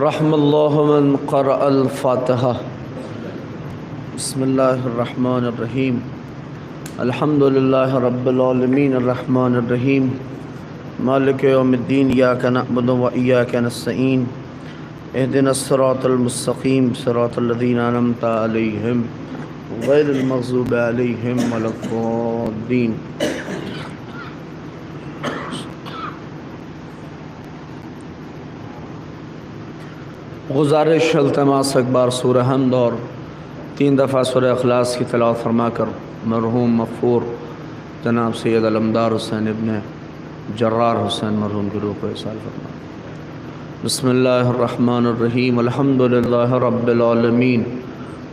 رحم الله من قرأ الفاتحة. بسم الله الرحمن الرحيم. الحمد لله رب العالمين الرحمن الرحيم مالك يوم الدين. إياك نعبد وإياك نستعين. اهدنا الصراط المستقيم صراط الذين أنعمت عليهم غير المغضوب عليهم ولا الضالين. گزارش التماس اکبار سورہ حمد اور 3 دفعہ سورہ اخلاص کی تلاوت فرما کر مرحوم مغفور جناب سید علمدار حسین ابن جرار حسین مرحوم کی روح کو احسال فرما. بسم اللہ الرحمن الرحیم. الحمد للہ رب العالمین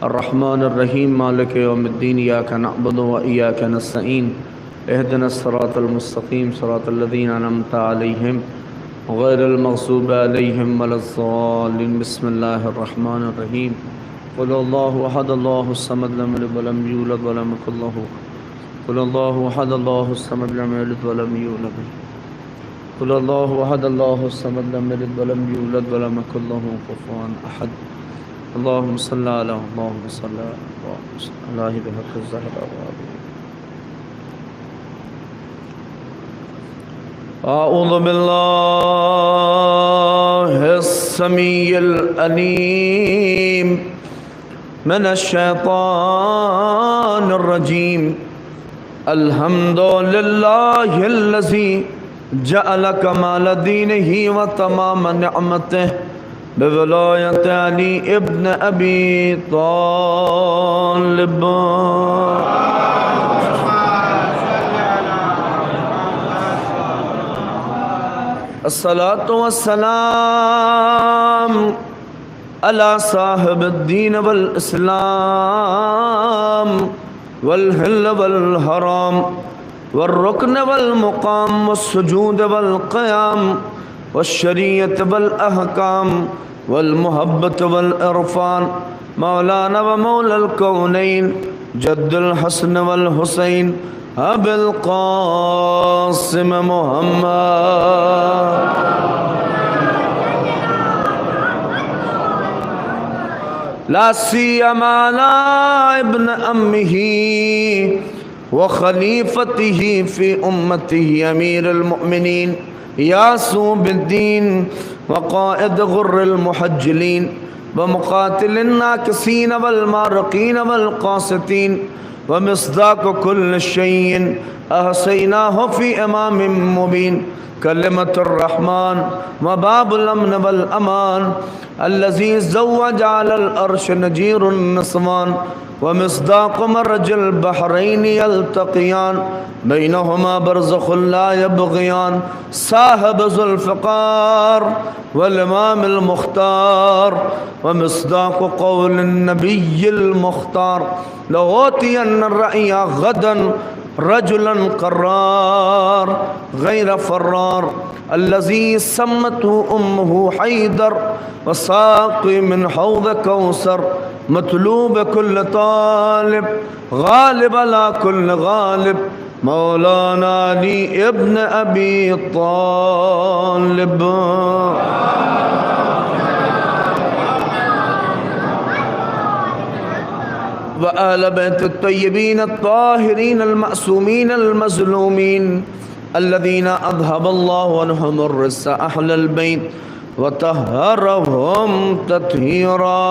الرحمن الرحیم مالک یوم الدین. ایاک نعبد و ایاک نستعین. اہدنا الصراط المستقیم صراط الذین انعمت علیہم غیر المغضوب علیہم ولا الضالین. بسم اللہ الرحمن الرحیم. قل اللہ احد اللہ الصمد لم یلد ولم یولد ولم یکن لہ. قل اللہ احد اللہ الصمد لم یلد ولم یولد. قل اللہ احد اللہ الصمد لم یلد ولم یولد ولم یکن لہ کفوا احد. اللہم صلی علی اللہم صلی علی بحق الزہرا. اعوذ باللہ السمیع العلیم من الشیطان الرجیم. الحمد للہ الذی جعل کمال دینہ و تمام نعمتہ بولایت علی ابن ابی طالب. الصلاة والسلام على صاحب الدين والإسلام والحل والحرام والركن والمقام والسجود والقيام والشريعة والأحكام والمحبة والإرفان مولانا ومولى الكونين جد الحسن والحسين ابو القاسم محمد. لا سيما ابن امه وخليفته في امته امير المؤمنين ياسوب الدين وقائد غر المحجلين ومقاتل الناكسين والمارقين والقاسطين ومصداق كل شيء أحصيناه في إمام مبين. كلمة الرحمن وباب الأمن والأمان الذي زوج على الأرش نجير النسوان ومصداق مرج البحرين يلتقيان بينهما برزخ لا يبغيان. صاحب ذو الفقار والإمام المختار ومصداق قول النبي المختار لأوتين الرأي غدا رجلا قرار غير فرار الذي سمته أمه حيدر وساقي من حوض كوثر مطلوب كل طالب غالب على كل غالب مولانا علي ابن أبي طالب. وآل بيت الطيبين الطاهرين المعصومين المظلومين الذين أذهب الله عنهم الرجس أهل البيت وطهرهم تطهيرا.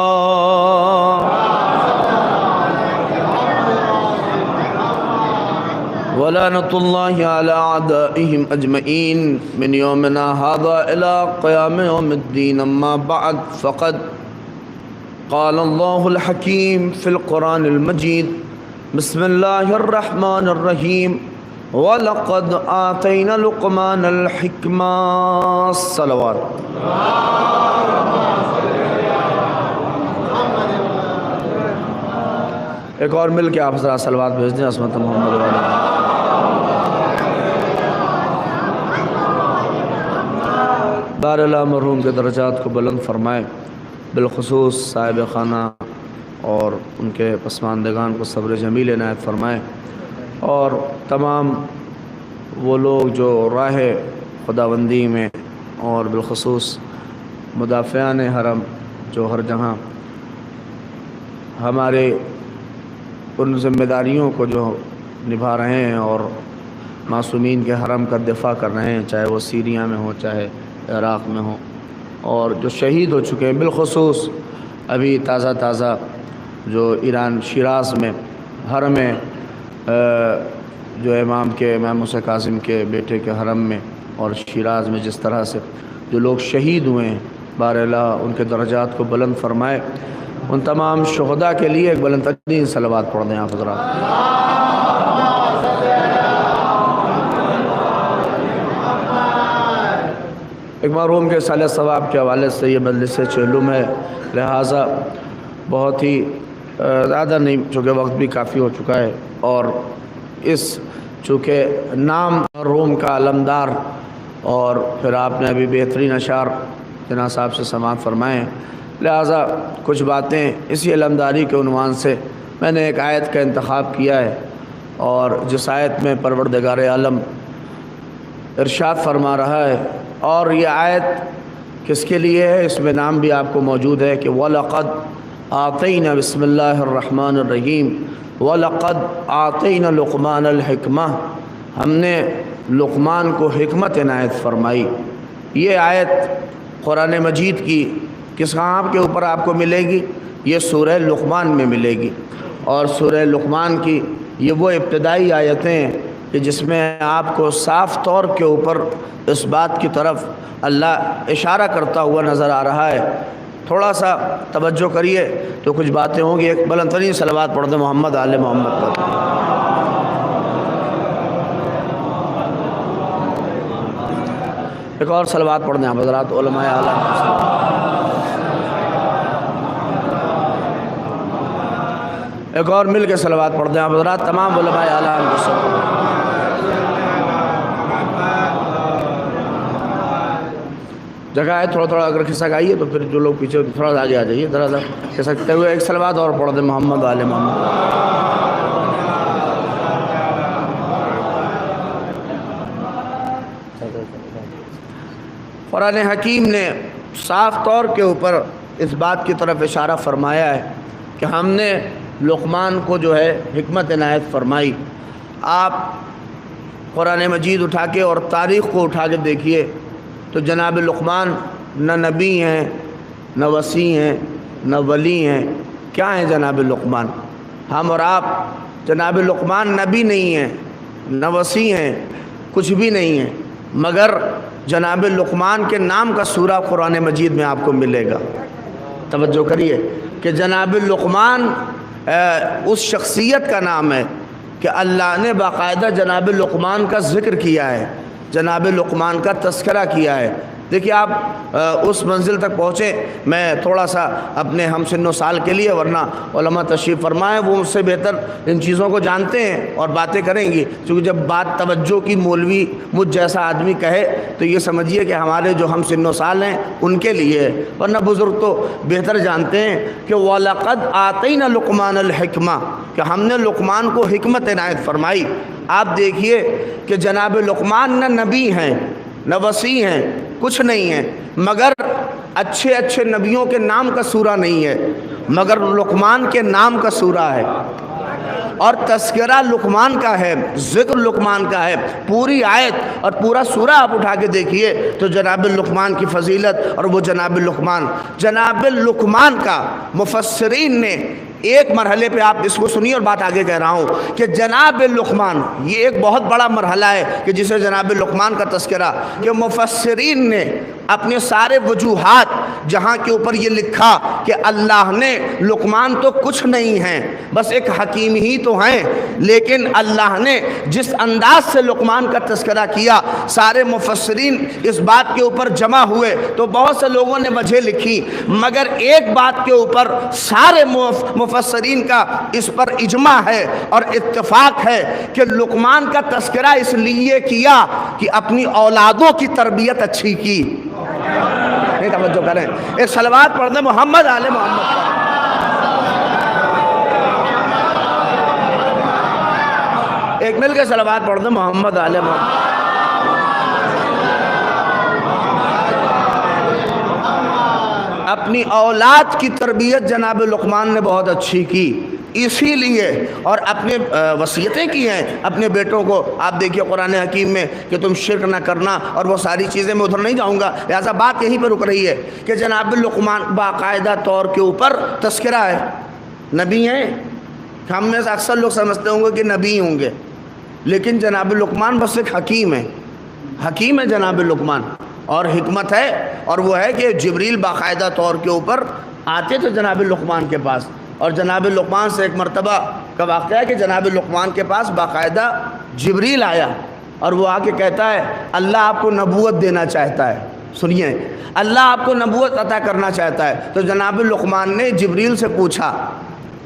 ولعنة الله على أعدائهم أجمعين من يومنا هذا إلى قيام يوم الدين. أما بعد فقد قال الله الحكيم في القرآن المجيد. بسم الله الرحمن الرحيم. وَلَقَدْ آتَيْنَا لُقْمَانَ الْحِكْمَةَ. صلوات. ایک اور مل کے آپ ذرا صلوات بھیج دیں. عصمت محمد والا بار اللہ مرحوم کے درجات کو بلند فرمائے. بالخصوص صاحب خانہ اور ان کے پسماندگان کو صبر جمیل عنایت فرمائے. اور تمام وہ لوگ جو راہ خداوندی میں اور بالخصوص مدافعان حرم جو ہر جہاں ہمارے ان ذمہ داریوں کو جو نبھا رہے ہیں اور معصومین کے حرم کا دفاع کر رہے ہیں، چاہے وہ سیریا میں ہوں چاہے عراق میں ہوں، اور جو شہید ہو چکے ہیں، بالخصوص ابھی تازہ جو ایران شیراز میں حرم میں جو امام موسیٰ کاظم کے بیٹے کے حرم میں اور شیراز میں جس طرح سے جو لوگ شہید ہوئے ہیں، بار اللہ ان کے درجات کو بلند فرمائے۔ ان تمام شہداء کے لیے ایک بلند ترین صلوات پڑھ دیں آپ حضرات۔ ایک مرحوم کے صالح ثواب کے حوالے سے یہ مجلس علم ہے، لہٰذا بہت ہی زیادہ نہیں، چونکہ وقت بھی کافی ہو چکا ہے، اور چونکہ نام مرحوم کا علمدار، اور پھر آپ نے ابھی بہترین اشعار جناب صاحب سے سماعت فرمائے ہیں، لہٰذا کچھ باتیں اسی علمداری کے عنوان سے میں نے ایک آیت کا انتخاب کیا ہے، اور جس آیت میں پروردگار عالم ارشاد فرما رہا ہے، اور یہ آیت کس کے لیے ہے اس میں نام بھی آپ کو موجود ہے کہ وَلَقَدْ آتَيْنَا بسم اللہ الرحمن الرحیم وَلَقَدْ آتَيْنَا لُقْمَانَ الْحِکْمَةَ، ہم نے لقمان کو حکمت عنایت فرمائی۔ یہ آیت قرآن مجید کی کس کہاں کے اوپر آپ کو ملے گی؟ یہ سورہ لقمان میں ملے گی، اور سورہ لقمان کی یہ وہ ابتدائی آیتیں ہیں کہ جس میں آپ کو صاف طور کے اوپر اس بات کی طرف اللہ اشارہ کرتا ہوا نظر آ رہا ہے۔ تھوڑا سا توجہ کریے تو کچھ باتیں ہوں گی۔ ایک بلند ترین صلوات پڑھ دیں محمد آل محمد پر۔ ایک اور صلوات پڑھ دیں آپ حضرات علماء اعلیٰ۔ ایک اور مل کے صلوات پڑھ دیں آپ حضرات تمام علماء اعلیٰ۔ جگہ ہے تھوڑا اگر کھسک آئیے تو پھر جو لوگ پیچھے تھوڑا سا آگے آ جائیے، ذرا سا کھسکتے ہوئے ایک صلوات اور پڑھ دیں محمد آل محمد۔ قرآن حکیم نے صاف طور کے اوپر اس بات کی طرف اشارہ فرمایا ہے کہ ہم نے لقمان کو جو ہے حکمت عنایت فرمائی۔ آپ قرآن مجید اٹھا کے اور تاریخ کو اٹھا کے دیکھیے تو جناب لقمان نہ نبی ہیں، نہ وصی ہیں، نہ ولی ہیں۔ کیا ہیں جناب لقمان؟ ہم اور آپ جناب لقمان نبی نہیں ہیں، نہ وصی ہیں، کچھ بھی نہیں ہیں، مگر جناب لقمان کے نام کا سورہ قرآن مجید میں آپ کو ملے گا۔ توجہ کریے کہ جناب لقمان اس شخصیت کا نام ہے کہ اللہ نے باقاعدہ جناب لقمان کا ذکر کیا ہے، جناب لقمان کا تذکرہ کیا ہے۔ دیکھیے آپ اس منزل تک پہنچے، میں تھوڑا سا اپنے ہم سن و سال کے لیے، ورنہ علماء تشریف فرمائے وہ مجھ سے بہتر ان چیزوں کو جانتے ہیں اور باتیں کریں گی، کیونکہ جب بات توجہ کی مولوی مجھ جیسا آدمی کہے تو یہ سمجھیے کہ ہمارے جو ہم سن و سال ہیں ان کے لیے ہے، ورنہ بزرگ تو بہتر جانتے ہیں کہ وَلَقَدْ آتَيْنَا لُقْمَانَ الْحِکْمَةَ، کہ ہم نے لقمان کو حکمت عنایت فرمائی۔ آپ دیکھیے کہ جناب لقمان نہ نبی ہیں، نہ وصی ہیں، کچھ نہیں ہیں، مگر اچھے نبیوں کے نام کا سورہ نہیں ہے، مگر لقمان کے نام کا سورہ ہے، اور تذکرہ لقمان کا ہے، ذکر لقمان کا ہے۔ پوری آیت اور پورا سورہ آپ اٹھا کے دیکھیے تو جناب لقمان کی فضیلت، اور وہ جناب لقمان کا مفسرین نے ایک مرحلے پہ، آپ اس کو سنیے اور بات آگے کہہ رہا ہوں کہ جناب لقمان یہ ایک بہت بڑا مرحلہ ہے کہ جسے جناب لقمان کا تذکرہ، کہ مفسرین نے اپنے سارے وجوہات جہاں کے اوپر یہ لکھا کہ اللہ نے لقمان تو کچھ نہیں ہیں، بس ایک حکیم ہی تو ہیں، لیکن اللہ نے جس انداز سے لقمان کا تذکرہ کیا، سارے مفسرین اس بات کے اوپر جمع ہوئے تو بہت سے لوگوں نے وجہ لکھی، مگر ایک بات کے اوپر سارے مفسرین کا اس پر اجماع ہے اور اتفاق ہے کہ لقمان کا تذکرہ اس لیے کیا کہ اپنی اولادوں کی تربیت اچھی کی۔ نہیں توجہ کریں، ایک صلوات پڑھ دیں محمد آل محمد پر۔ ایک مل کے صلوات پڑھ دیں محمد آل محمد۔ اپنی اولاد کی تربیت جناب لقمان نے بہت اچھی کی، اسی لیے اور اپنے وصیتیں کی ہیں اپنے بیٹوں کو. آپ دیکھیے قرآن حکیم میں کہ تم شرک نہ کرنا اور وہ ساری چیزیں، میں ادھر نہیں جاؤں گا، لہٰذا بات یہیں پہ رک رہی ہے کہ جناب لقمان باقاعدہ طور کے اوپر تذکرہ ہے. نبی ہیں، ہم میں سے اکثر لوگ سمجھتے ہوں گے کہ نبی ہوں گے، لیکن جناب لقمان بس ایک حکیم ہے. حکیم ہے جناب لقمان، اور حکمت ہے، اور وہ ہے کہ جبریل باقاعدہ طور کے اوپر آتے تھے جناب لقمان کے پاس. اور جناب لقمان سے ایک مرتبہ کا واقعہ ہے کہ جناب لقمان کے پاس باقاعدہ جبریل آیا اور وہ آ کے کہتا ہے اللہ آپ کو نبوت دینا چاہتا ہے. سنیے، اللہ آپ کو نبوت عطا کرنا چاہتا ہے. تو جناب لقمان نے جبریل سے پوچھا،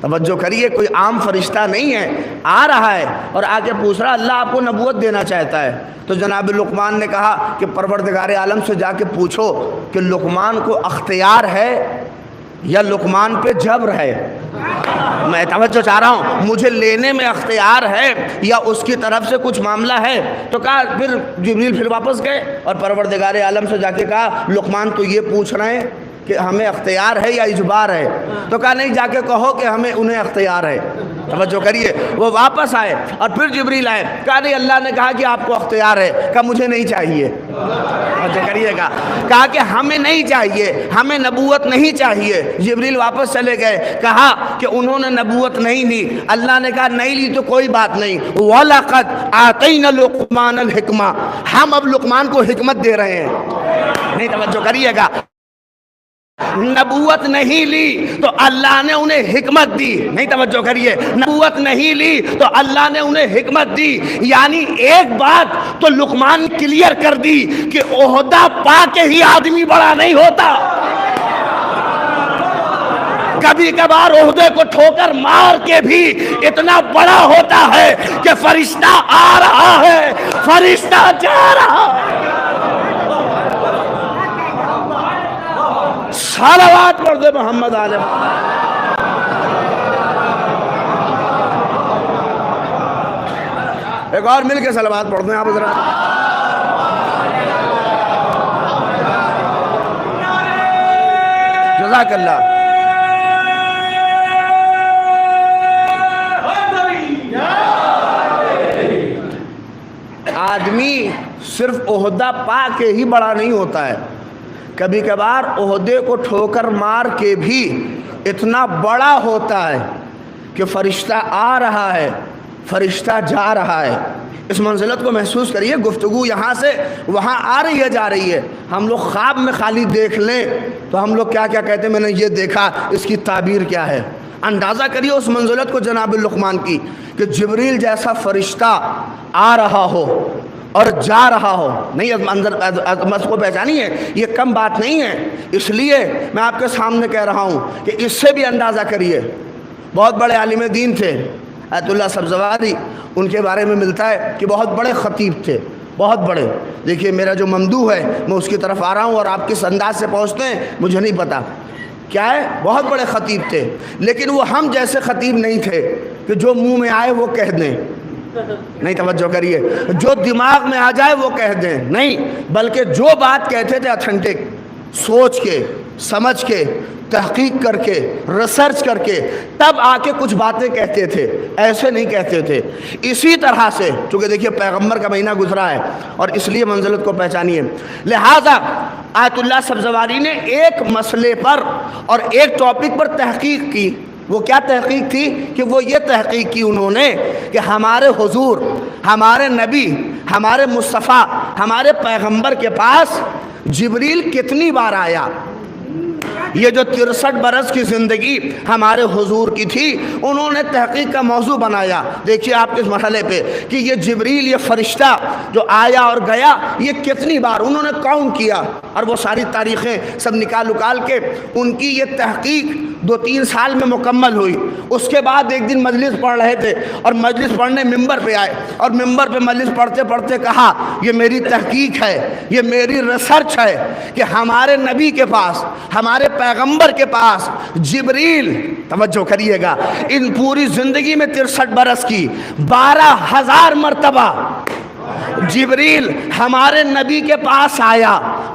توجہ کریے، کوئی عام فرشتہ نہیں ہے، آ رہا ہے اور آ کے پوچھ رہا اللہ آپ کو نبوت دینا چاہتا ہے. تو جناب لقمان نے کہا کہ پروردگار عالم سے جا کے پوچھو کہ لقمان کو اختیار ہے یا لقمان پہ جبر ہے. میں توجہ چاہ رہا ہوں، مجھے لینے میں اختیار ہے یا اس کی طرف سے کچھ معاملہ ہے. تو کہا، پھر جبریل پھر واپس گئے اور پروردگار عالم سے جا کے کہا لقمان تو یہ پوچھ رہے ہیں کہ ہمیں اختیار ہے یا اجبار ہے. تو کہا نہیں، جا کے کہو کہ ہمیں انہیں اختیار ہے. توجہ کریے، وہ واپس آئے اور پھر جبریل آئے، کہا نہیں اللہ نے کہا کہ آپ کو اختیار ہے. کہا مجھے نہیں چاہیے. توجہ کریے گا، کہا کہ ہمیں نہیں چاہیے، ہمیں نبوت نہیں چاہیے. جبریل واپس چلے گئے، کہا کہ انہوں نے نبوت نہیں لی. اللہ نے کہا نہیں لی تو کوئی بات نہیں، وَلَقَدْ آتَيْنَا لُقْمَانَ الْحِكْمَةَ، ہم اب لقمان کو حکمت دے رہے ہیں. نہیں توجہ کریے گا، نبوت نہیں لی تو اللہ نے انہیں حکمت دی. نہیں توجہ کریے، نبوت نہیں لی تو اللہ نے انہیں حکمت دی. یعنی ایک بات تو لقمان نے کلیئر کر دی کہ عہدہ پا کے ہی آدمی بڑا نہیں ہوتا، کبھی کبھار عہدے کو ٹھوکر مار کے بھی اتنا بڑا ہوتا ہے کہ فرشتہ آ رہا ہے، فرشتہ جا رہا ہے. صلوات پڑھ دے محمد عالم. ایک اور مل کے صلوات پڑھ دیں آپ ذرا. جزاک اللہ. آدمی صرف عہدہ پا کے ہی بڑا نہیں ہوتا ہے، کبھی کبھار عہدے کو ٹھوکر مار کے بھی اتنا بڑا ہوتا ہے کہ فرشتہ آ رہا ہے، فرشتہ جا رہا ہے. اس منزلت کو محسوس کریے. گفتگو یہاں سے وہاں آ رہی ہے، جا رہی ہے. ہم لوگ خواب میں خالی دیکھ لیں تو ہم لوگ کیا کیا کہتے ہیں، میں نے یہ دیکھا، اس کی تعبیر کیا ہے. اندازہ کریے اس منزلت کو جناب لقمان کی کہ جبریل جیسا فرشتہ آ رہا ہو اور جا رہا ہو. نہیں عظمت کو پہچانیے، یہ کم بات نہیں ہے. اس لیے میں آپ کے سامنے کہہ رہا ہوں کہ اس سے بھی اندازہ کریے. بہت بڑے عالم دین تھے آیت اللہ سبزواری، ان کے بارے میں ملتا ہے کہ بہت بڑے خطیب تھے، بہت بڑے. دیکھیے میرا جو ممدوح ہے میں اس کی طرف آ رہا ہوں اور آپ کس انداز سے پہنچتے ہیں مجھے نہیں پتا کیا ہے. بہت بڑے خطیب تھے، لیکن وہ ہم جیسے خطیب نہیں تھے کہ جو منہ میں آئے وہ کہہ دیں. نہیں توجہ کریے، جو دماغ میں آ جائے وہ کہہ دیں نہیں، بلکہ جو بات کہتے تھے اتھینٹک، سوچ کے، سمجھ کے، تحقیق کر کے، ریسرچ کر کے تب آ کے کچھ باتیں کہتے تھے، ایسے نہیں کہتے تھے. اسی طرح سے چونکہ دیکھیے پیغمبر کا مہینہ گزرا ہے اور اس لیے منزلت کو پہچانیے. لہٰذا آیت اللہ سبزواری نے ایک مسئلے پر اور ایک ٹاپک پر تحقیق کی. وہ کیا تحقیق تھی کہ وہ یہ تحقیق کی انہوں نے کہ ہمارے حضور، ہمارے نبی، ہمارے مصطفیٰ، ہمارے پیغمبر کے پاس جبریل کتنی بار آیا. یہ جو 63 برس کی زندگی ہمارے حضور کی تھی، انہوں نے تحقیق کا موضوع بنایا. دیکھیے آپ اس مرحلے پہ کہ یہ جبریل، یہ فرشتہ جو آیا اور گیا، یہ کتنی بار انہوں نے کاؤنٹ کیا اور وہ ساری تاریخیں سب نکال کے ان کی یہ تحقیق 2-3 سال میں مکمل ہوئی. اس کے بعد ایک دن مجلس پڑھ رہے تھے اور مجلس پڑھنے ممبر پہ آئے اور ممبر پہ مجلس پڑھتے پڑھتے کہا یہ میری تحقیق ہے، یہ میری ریسرچ ہے کہ ہمارے نبی کے پاس، ہمارے پیغمبر کے پاس جبریل، توجہ کریے گا، ان پوری زندگی میں 63 برس کی 12,000 مرتبہ جبریل ہمارے نبی کے پاس آیا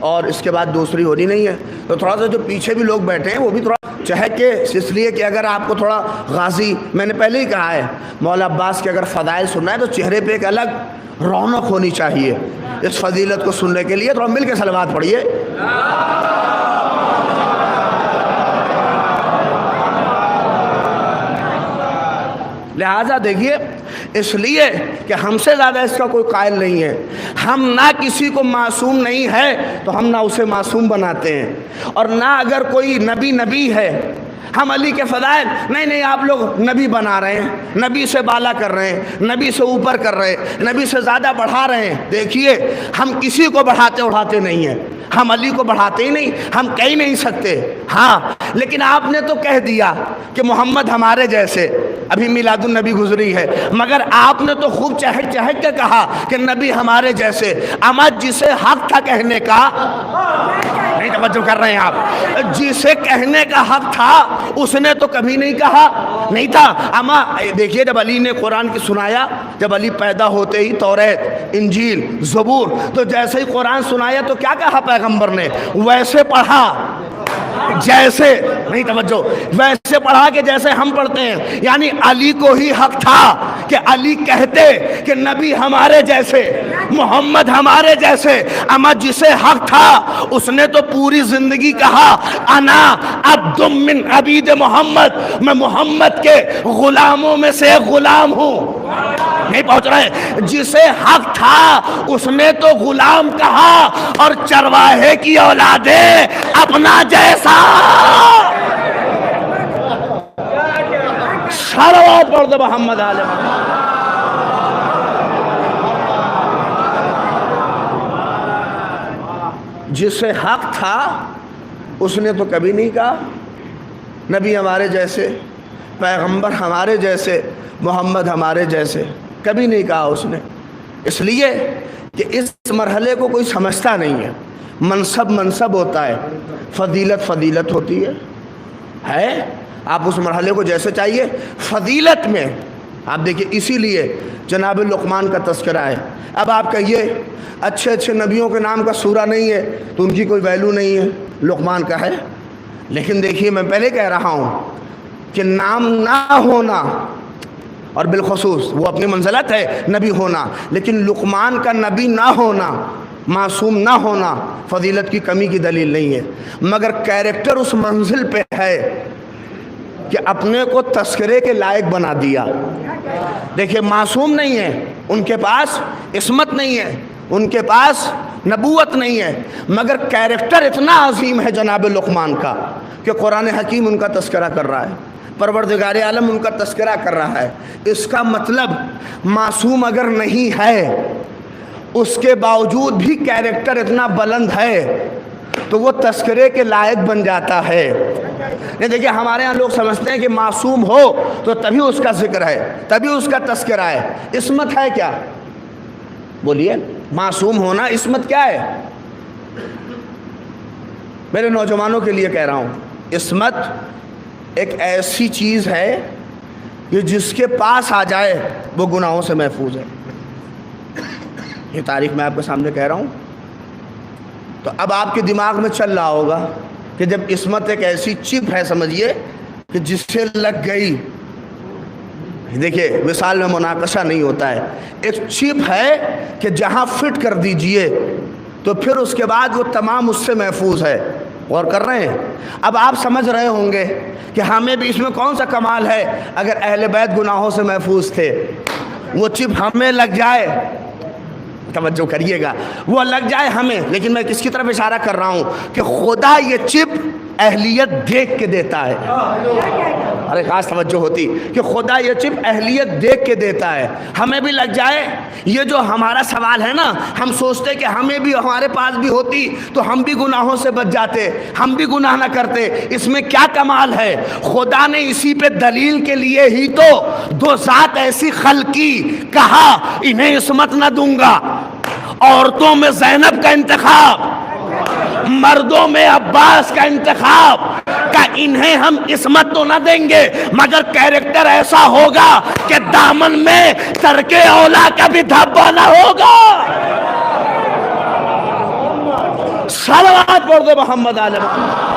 اور اس کے بعد دوسری ہونی نہیں ہے. تو تھوڑا سا جو پیچھے بھی لوگ بیٹھے ہیں وہ بھی تھوڑا چہک کے، اس لیے کہ اگر آپ کو تھوڑا غازی، میں نے پہلے ہی کہا ہے، مولا عباس کے اگر فضائل سننا ہے تو چہرے پہ ایک الگ رونق ہونی چاہیے. اس فضیلت کو سننے کے لیے تھوڑا مل کے صلوات پڑھیے. لہٰذا دیکھیے، اس لیے کہ ہم سے زیادہ اس کا کوئی قائل نہیں ہے. ہم نہ کسی کو معصوم نہیں ہے تو ہم نہ اسے معصوم بناتے ہیں، اور نہ اگر کوئی نبی ہے ہم علی کے فضائل نہیں آپ لوگ نبی بنا رہے ہیں، نبی سے بالا کر رہے ہیں، نبی سے اوپر کر رہے ہیں، نبی سے زیادہ بڑھا رہے ہیں. دیکھیے، ہم کسی کو بڑھاتے اڑھاتے نہیں ہیں، ہم علی کو بڑھاتے ہی نہیں، ہم کہہ نہیں سکتے. ہاں، لیکن آپ نے تو کہہ دیا کہ محمد ہمارے جیسے. ابھی میلاد النبی گزری ہے، مگر آپ نے تو خوب چہک چہک کے کہا کہ نبی ہمارے جیسے. اما جسے حق تھا کہنے کا، نہیں توجہ کر رہے ہیں آپ، جسے کہنے کا حق تھا اس نے تو کبھی نہیں کہا نہیں تھا. اما دیکھیے، جب علی نے قرآن کی سنایا، جب علی پیدا ہوتے ہی توریت، انجیل، زبور، تو جیسے ہی قرآن سنایا تو کیا کہا پیغمبر نے؟ ویسے پڑھا جیسے، نہیں توجہ، ویسے پڑھا کہ جیسے ہم پڑھتے ہیں. یعنی علی کو ہی حق تھا کہ علی کہتے کہ نبی ہمارے جیسے، محمد ہمارے جیسے. اما جسے حق تھا اس نے تو پوری زندگی کہا انا عبد من عبید محمد، میں محمد کے غلاموں میں سے غلام ہوں. نہیں پہنچ رہے؟ جسے حق تھا اس نے تو غلام کہا، اور چرواہے کی اولادیں اپنا جیسا. صلوات پڑھ دو محمد علیہ محمد. جسے حق تھا اس نے تو کبھی نہیں کہا نبی ہمارے جیسے، پیغمبر ہمارے جیسے، محمد ہمارے جیسے. کبھی نہیں کہا اس نے. اس لیے کہ اس مرحلے کو کوئی سمجھتا نہیں ہے. منصب ہوتا ہے، فضیلت ہوتی ہے. آپ اس مرحلے کو جیسے چاہیے. فضیلت میں آپ دیکھیے، اسی لیے جناب لقمان کا تذکرہ ہے. اب آپ کہیے اچھے نبیوں کے نام کا سورہ نہیں ہے تو ان کی کوئی ویلو نہیں ہے. لقمان کا ہے، لیکن دیکھیے میں پہلے کہہ رہا ہوں کہ نام نہ ہونا، اور بالخصوص وہ اپنی منزلت ہے نبی ہونا، لیکن لقمان کا نبی نہ ہونا، معصوم نہ ہونا فضیلت کی کمی کی دلیل نہیں ہے. مگر کیریکٹر اس منزل پہ ہے کہ اپنے کو تذکرے کے لائق بنا دیا. دیکھیں، معصوم نہیں ہے، ان کے پاس عصمت نہیں ہے، ان کے پاس نبوت نہیں ہے، مگر کیریکٹر اتنا عظیم ہے جناب لقمان کا کہ قرآن حکیم ان کا تذکرہ کر رہا ہے، پروردگار عالم ان کا تذکرہ کر رہا ہے. اس کا مطلب معصوم اگر نہیں ہے، اس کے باوجود بھی کیریکٹر اتنا بلند ہے تو وہ تذکرے کے لائق بن جاتا ہے. نہیں، دیکھیں، ہمارے ہاں لوگ سمجھتے ہیں کہ معصوم ہو تو تبھی اس کا ذکر ہے، تبھی اس کا تذکرہ ہے. عصمت ہے کیا؟ بولیے، معصوم ہونا عصمت کیا ہے؟ میرے نوجوانوں کے لیے کہہ رہا ہوں، عصمت ایک ایسی چیز ہے کہ جس کے پاس آ جائے وہ گناہوں سے محفوظ ہے. یہ تاریخ میں آپ کے سامنے کہہ رہا ہوں. تو اب آپ کے دماغ میں چل رہا ہوگا کہ جب عصمت ایک ایسی چپ ہے، سمجھیے کہ جس سے لگ گئی، دیکھیے مثال میں مناقشہ نہیں ہوتا ہے، ایک چپ ہے کہ جہاں فٹ کر دیجئے تو پھر اس کے بعد وہ تمام اس سے محفوظ ہے. غور کر رہے ہیں؟ اب آپ سمجھ رہے ہوں گے کہ ہمیں بھی اس میں کون سا کمال ہے اگر اہل بیت گناہوں سے محفوظ تھے. وہ چپ ہمیں لگ جائے، توجہ کریے گا، وہ لگ جائے ہمیں. لیکن میں کس کی طرف اشارہ کر رہا ہوں کہ خدا یہ چپ اہلیت دیکھ کے دیتا ہے. ارے خاص توجہ ہوتی کہ خدا یہ چپ اہلیت دیکھ کے دیتا ہے. ہمیں بھی لگ جائے. یہ جو ہمارا سوال ہے نا، ہم سوچتے کہ ہمیں بھی، ہمارے پاس بھی ہوتی تو ہم بھی گناہوں سے بچ جاتے، ہم بھی گناہ نہ کرتے. اس میں کیا کمال ہے؟ خدا نے اسی پہ دلیل کے لیے ہی تو دو ذات ایسی خلقی، کہا انہیں عصمت نہ دوں گا. عورتوں میں زینب کا انتخاب، مردوں میں عباس کا انتخاب، کہ انہیں ہم عصمت تو نہ دیں گے مگر کیریکٹر ایسا ہوگا کہ دامن میں ترک اولا کا بھی دھبا نہ ہوگا. صلوات پڑھ دے محمد آل محمد۔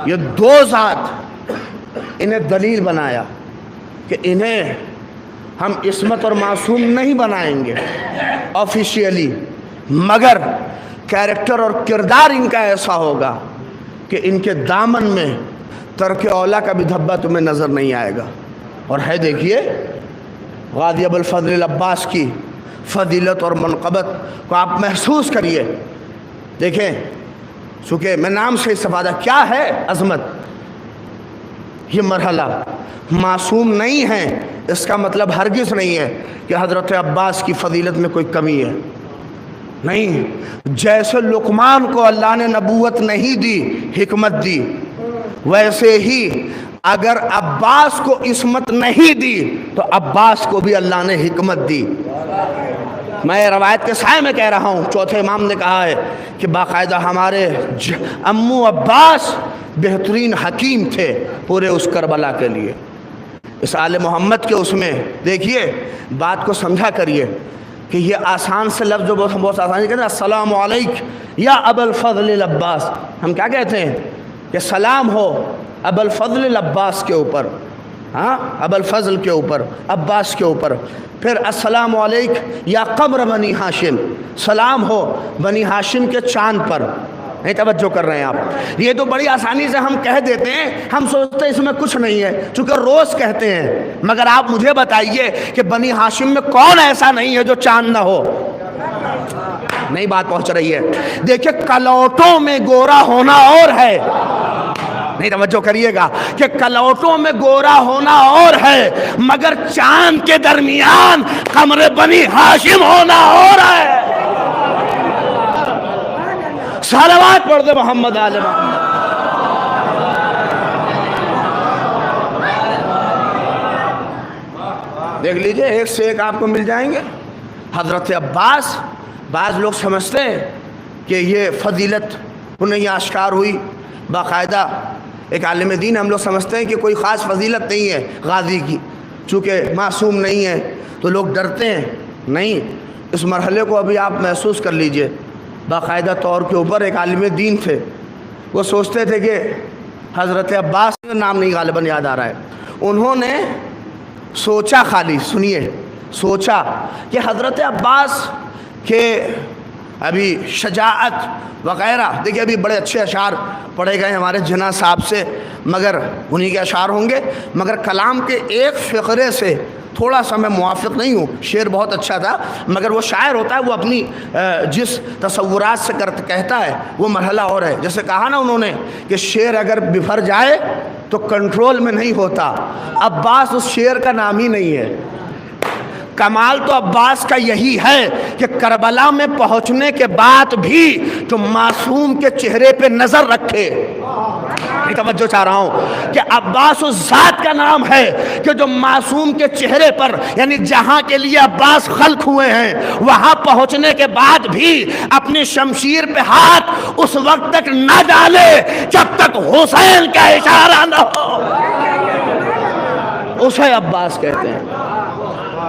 یہ دو ذات انہیں دلیل بنایا کہ انہیں ہم عصمت اور معصوم نہیں بنائیں گے آفیشیلی، مگر کیریکٹر اور کردار ان کا ایسا ہوگا کہ ان کے دامن میں ترک اولا کا بھی دھبا تمہیں نظر نہیں آئے گا۔ اور ہے دیکھیے غازی ابو الفضل العباس کی فضیلت اور منقبت کو آپ محسوس کریے۔ دیکھیں چونکہ میں نام سے استفادہ کیا ہے عظمت، یہ مرحلہ معصوم نہیں ہے اس کا مطلب ہرگز نہیں ہے کہ حضرت عباس کی فضیلت میں کوئی کمی ہے، نہیں۔ جیسے لقمان کو اللہ نے نبوت نہیں دی، حکمت دی، ویسے ہی اگر عباس کو عصمت نہیں دی تو عباس کو بھی اللہ نے حکمت دی۔ میں روایت کے سائے میں کہہ رہا ہوں، چوتھے امام نے کہا ہے کہ باقاعدہ ہمارے امو عباس بہترین حکیم تھے پورے اس کربلا کے لیے۔ اس آل محمد کے اس میں دیکھیے بات کو سمجھا کریے کہ یہ آسان سے لفظ جو بہت آسانی کہتے ہیں، السلام علیک یا ابا الفضل العباس، ہم کیا کہتے ہیں کہ سلام ہو ابا الفضل العباس کے اوپر، ہاں ابا الفضل کے اوپر، عباس کے اوپر۔ پھر السلام علیک یا قمر بنی ہاشم، سلام ہو بنی ہاشم کے چاند پر۔ نہیں توجہ کر رہے ہیں آپ؟ یہ تو بڑی آسانی سے ہم کہہ دیتے ہیں، ہم سوچتے ہیں اس میں کچھ نہیں ہے چونکہ روز کہتے ہیں، مگر آپ مجھے بتائیے کہ بنی ہاشم میں کون ایسا نہیں ہے جو چاند نہ ہو؟ نہیں بات پہنچ رہی ہے۔ دیکھیں کلوٹوں میں گورا ہونا اور ہے، نہیں توجہ کریے گا کہ کلوٹوں میں گورا ہونا اور ہے، مگر چاند کے درمیان قمر بنی ہاشم ہونا اور ہے۔ صلوات پڑھ دے محمد آل محمد۔ دیکھ لیجئے ایک سے ایک آپ کو مل جائیں گے۔ حضرت عباس، بعض لوگ سمجھتے ہیں کہ یہ فضیلت انہیں آشکار ہوئی باقاعدہ، ایک عالم دین ہم لوگ سمجھتے ہیں کہ کوئی خاص فضیلت نہیں ہے غازی کی، چونکہ معصوم نہیں ہے تو لوگ ڈرتے ہیں۔ نہیں، اس مرحلے کو ابھی آپ محسوس کر لیجئے۔ باقاعدہ طور کے اوپر ایک عالم دین تھے، وہ سوچتے تھے کہ حضرت عباس کا نام نہیں غالباً یاد آ رہا ہے، انہوں نے سوچا، خالی سنیے، سوچا کہ حضرت عباس کے ابھی شجاعت وغیرہ، دیکھیں ابھی بڑے اچھے اشعار پڑھے گئے ہمارے جناح صاحب سے، مگر انہی کے اشعار ہوں گے، مگر کلام کے ایک فقرے سے تھوڑا سا میں موافق نہیں ہوں۔ شعر بہت اچھا تھا، مگر وہ شاعر ہوتا ہے وہ اپنی جس تصورات سے کہتا ہے وہ مرحلہ اور ہے۔ جیسے کہا نا انہوں نے کہ شعر اگر بفر جائے تو کنٹرول میں نہیں ہوتا، عباس اس شعر کا نام ہی نہیں ہے۔ کمال تو عباس کا یہی ہے کہ کربلا میں پہنچنے کے بعد بھی جو معصوم کے چہرے پہ نظر رکھے۔ توجہ چاہ رہا ہوں کہ عباس اس ذات کا نام ہے کہ جو معصوم کے چہرے پر، یعنی جہاں کے لیے عباس خلق ہوئے ہیں، وہاں پہنچنے کے بعد بھی اپنی شمشیر پہ ہاتھ اس وقت تک نہ ڈالے جب تک حسین کا اشارہ نہ ہو، اسے عباس کہتے ہیں۔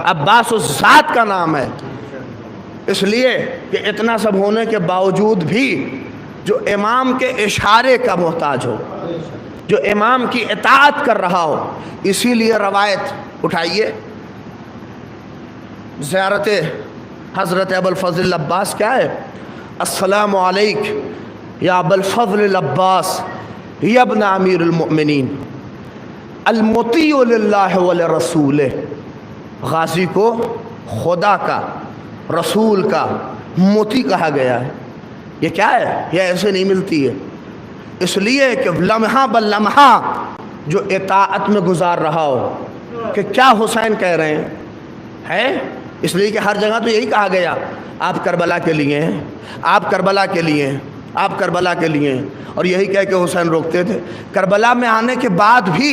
عباس اس ذات کا نام ہے، اس لیے کہ اتنا سب ہونے کے باوجود بھی جو امام کے اشارے کا محتاج ہو، جو امام کی اطاعت کر رہا ہو، اسی لیے روایت اٹھائیے زیارت حضرت ابو الفضل العباس کیا ہے؟ السلام علیک یا ابو الفضل العباس یا ابن امیر المؤمنین المطیع للہ ولرسولہ۔ غازی کو خدا کا، رسول کا مطیع کہا گیا ہے۔ یہ کیا ہے؟ یہ ایسے نہیں ملتی ہے، اس لیے کہ لمحہ بلمحہ جو اطاعت میں گزار رہا ہو کہ کیا حسین کہہ رہے ہیں ہے، اس لیے کہ ہر جگہ تو یہی کہا گیا، آپ کربلا کے لیے ہیں، آپ کربلا کے لیے ہیں، آپ کربلا کے لیے ہیں، اور یہی کہہ کے حسین روکتے تھے۔ کربلا میں آنے کے بعد بھی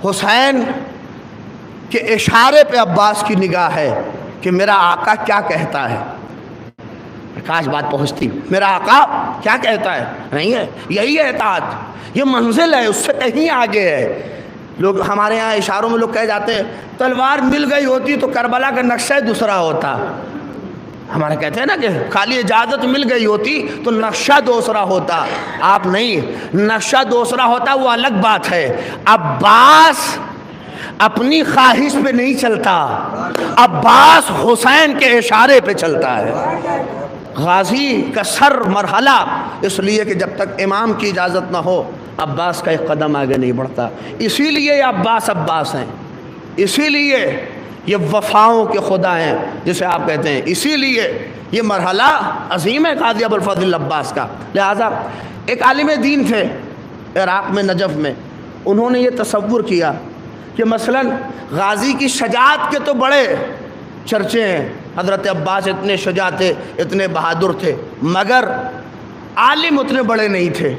حسین کے اشارے پہ عباس کی نگاہ ہے کہ میرا آقا کیا کہتا ہے۔ کاش بات پہنچتی، میرا آقا کیا کہتا ہے، نہیں ہے، یہی ہے اطاعت، یہ منزل ہے، اس سے کہیں آگے ہے۔ لوگ ہمارے یہاں اشاروں میں لوگ کہہ جاتے ہیں تلوار مل گئی ہوتی تو کربلا کا نقشہ دوسرا ہوتا. ہمارے کہتے ہیں نا کہ خالی اجازت مل گئی ہوتی تو نقشہ دوسرا ہوتا. آپ نہیں، نقشہ دوسرا ہوتا وہ الگ بات ہے. عباس اپنی خواہش پہ نہیں چلتا، عباس حسین کے اشارے پہ چلتا ہے. غازی کا سر مرحلہ اس لیے کہ جب تک امام کی اجازت نہ ہو عباس کا ایک قدم آگے نہیں بڑھتا. اسی لیے عباس عباس ہیں، اسی لیے یہ وفاؤں کے خدا ہیں جسے آپ کہتے ہیں. اسی لیے یہ مرحلہ عظیم ہے قاضی ابوالفضل عباس کا. لہٰذا ایک عالم دین تھے عراق میں نجف میں، انہوں نے یہ تصور کیا کہ مثلاً غازی کی شجاعت کے تو بڑے چرچے ہیں، حضرت عباس اتنے شجاع تھے، اتنے بہادر تھے، مگر عالم اتنے بڑے نہیں تھے.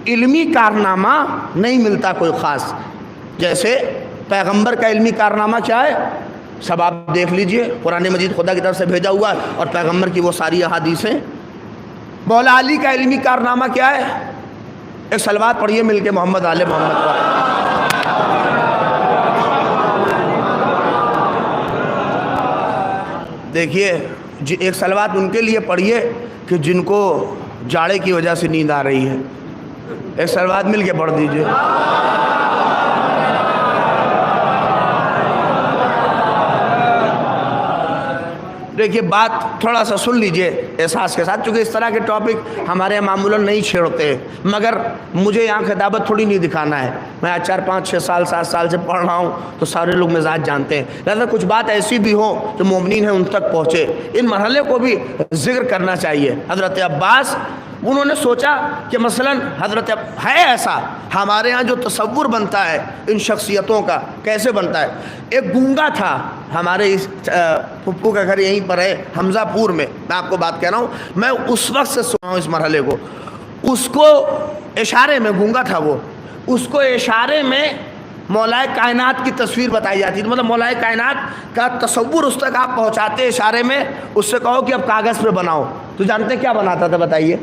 علمی کارنامہ نہیں ملتا کوئی خاص. جیسے پیغمبر کا علمی کارنامہ کیا ہے؟ سب آپ دیکھ لیجئے، قرآن مجید خدا کی طرف سے بھیجا ہوا ہے اور پیغمبر کی وہ ساری احادیثیں. مولا علی کا علمی کارنامہ کیا ہے؟ ایک صلوات پڑھیے مل کے محمد آل محمد پر. دیکھیے ایک صلوات ان کے لیے پڑھیے کہ جن کو جاڑے کی وجہ سے نیند آ رہی ہے. ایک صلوات مل کے پڑھ دیجئے. دیکھیے بات تھوڑا سا سن لیجئے احساس کے ساتھ، چونکہ اس طرح کے ٹاپک ہمارے یہاں معمولاً نہیں چھیڑتے، مگر مجھے یہاں خطابت تھوڑی نہیں دکھانا ہے. میں 4 5 6 سال 7 سال سے پڑھ رہا ہوں تو سارے لوگ مزاج جانتے ہیں. لہذا کچھ بات ایسی بھی ہو جو مومنین ہیں ان تک پہنچے. ان مرحلے کو بھی ذکر کرنا چاہیے. حضرت عباس انہوں نے سوچا کہ مثلاً حضرت ہے ایسا ہمارے ہاں جو تصور بنتا ہے ان شخصیتوں کا کیسے بنتا ہے. ایک گونگا تھا ہمارے اس پھپھو کا گھر یہیں پر ہے حمزہ پور میں. میں آپ کو بات کہہ رہا ہوں، میں اس وقت سے سنا ہوں اس مرحلے کو. اس کو اشارے میں، گونگا تھا وہ، اس کو اشارے میں مولائے کائنات کی تصویر بتائی جاتی تھی. مطلب مولائے کائنات کا تصور اس تک آپ پہنچاتے اشارے میں. اس سے کہو کہ اب کاغذ پہ بناؤ تو جانتے کیا بناتا تھا؟ بتائیے،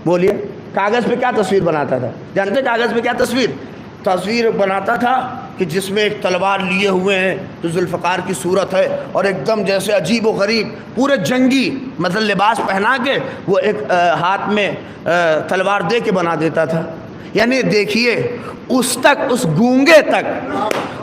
بولیے. کاغذ پہ کیا تصویر بناتا تھا؟ جانتے کاغذ پہ کیا تصویر بناتا تھا؟ کہ جس میں ایک تلوار لیے ہوئے ہیں جو ذوالفقار کی صورت ہے، اور ایک دم جیسے عجیب و غریب پورے جنگی مطلب لباس پہنا کے وہ ایک ہاتھ میں تلوار دے کے بنا دیتا تھا. یعنی دیکھیے اس تک، اس گونگے تک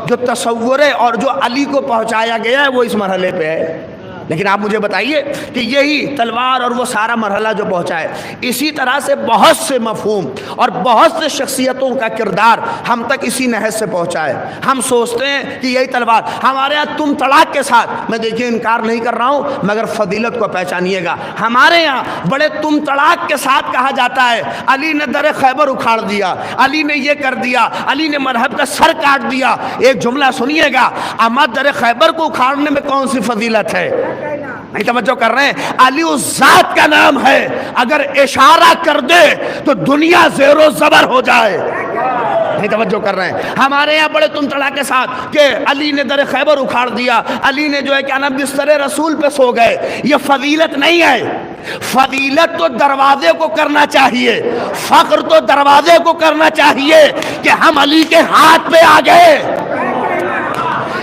جو تصور ہے اور جو علی کو پہنچایا گیا ہے وہ اس مرحلے پہ ہے. لیکن آپ مجھے بتائیے کہ یہی تلوار اور وہ سارا مرحلہ جو پہنچا ہے، اسی طرح سے بہت سے مفہوم اور بہت سے شخصیتوں کا کردار ہم تک اسی نہج سے پہنچا ہے. ہم سوچتے ہیں کہ یہی تلوار ہمارے یہاں تم تڑاک کے ساتھ، میں دیکھیے انکار نہیں کر رہا ہوں مگر فضیلت کو پہچانیے گا، ہمارے یہاں بڑے تم تڑاک کے ساتھ کہا جاتا ہے علی نے در خیبر اکھاڑ دیا، علی نے یہ کر دیا، علی نے مرہب کا سر کاٹ دیا. ایک جملہ سنیے گا، اما در خیبر کو اکھاڑنے میں کون سی فضیلت ہے؟ نہیں توجہ کر رہے ہیں. علی اس ذات کا نام ہے، اگر اشارہ کر دے تو دنیا زیر و زبر ہو جائے. نہیں توجہ کر رہے ہیں. ہمارے یہاں بڑے تم تڑا کے ساتھ کہ علی نے در خیبر اکھاڑ دیا، علی نے جو ہے کیا نام بستر رسول پہ سو گئے. یہ فضیلت نہیں ہے. فضیلت تو دروازے کو کرنا چاہیے، فخر تو دروازے کو کرنا چاہیے کہ ہم علی کے ہاتھ پہ آ گئے.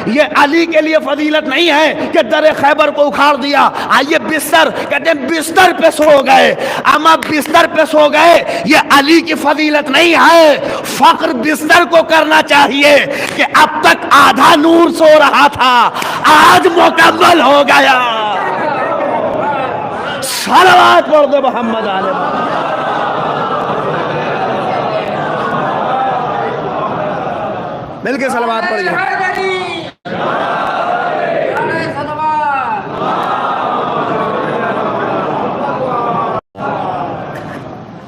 یہ علی کے لیے فضیلت نہیں ہے کہ در خیبر کو اکھاڑ دیا. آئیے بستر، کہتے ہیں بستر پہ سو گئے، اما بستر پہ سو گئے، یہ علی کی فضیلت نہیں ہے. فخر بستر کو کرنا چاہیے کہ اب تک آدھا نور سو رہا تھا، آج مکمل ہو گیا. صلوات پڑھ دو محمد علیہ. مل کے صلوات پڑھیے.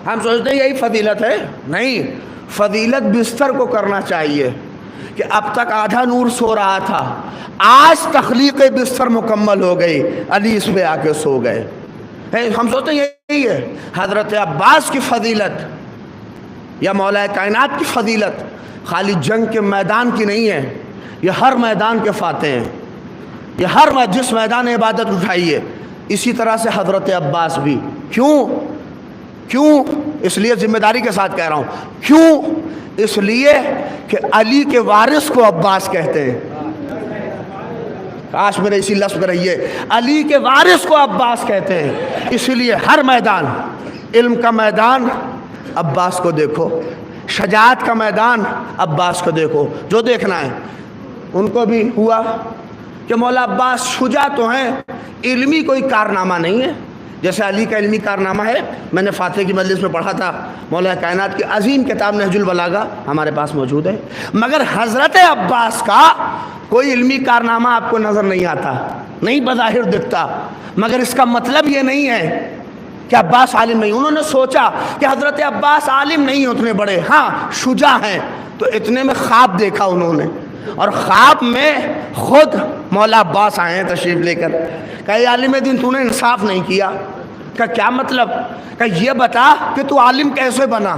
ہم سوچتے ہیں یہی فضیلت ہے. نہیں، فضیلت بستر کو کرنا چاہیے کہ اب تک آدھا نور سو رہا تھا، آج تخلیق بستر مکمل ہو گئی، علی اس پہ آ کے سو گئے. ہم سوچتے ہیں یہی ہے. حضرت عباس کی فضیلت یا مولا کائنات کی فضیلت خالی جنگ کے میدان کی نہیں ہے، یہ ہر میدان کے فاتح ہیں. یہ ہر جس میدان عبادت اٹھائیے. اسی طرح سے حضرت عباس بھی. کیوں؟ اس لیے ذمہ داری کے ساتھ کہہ رہا ہوں. کیوں اس لیے کہ علی کے وارث کو عباس کہتے ہیں. کاش میرے اسی لفظ میں رہیے. علی کے وارث کو عباس کہتے ہیں. اس لیے ہر میدان، علم کا میدان عباس کو دیکھو، شجاعت کا میدان عباس کو دیکھو، جو دیکھنا ہے. ان کو بھی ہوا کہ مولا عباس شجاع تو ہیں، علمی کوئی کارنامہ نہیں ہے جیسے علی کا علمی کارنامہ ہے. میں نے فاتح کی مجلس میں پڑھا تھا، مولا کائنات کی عظیم کتاب نہج البلاغہ ہمارے پاس موجود ہے. مگر حضرت عباس کا کوئی علمی کارنامہ آپ کو نظر نہیں آتا، نہیں بظاہر دکھتا. مگر اس کا مطلب یہ نہیں ہے کہ عباس عالم نہیں. انہوں نے سوچا کہ حضرت عباس عالم نہیں اتنے بڑے، ہاں شجاع ہیں. تو اتنے میں خواب دیکھا انہوں نے، اور خواب میں خود مولا عباس آئے ہیں تشریف لے کر. کہ عالم دین تو نے انصاف نہیں کیا. کہ کیا مطلب؟ کہ یہ بتا کہ تو عالم کیسے بنا.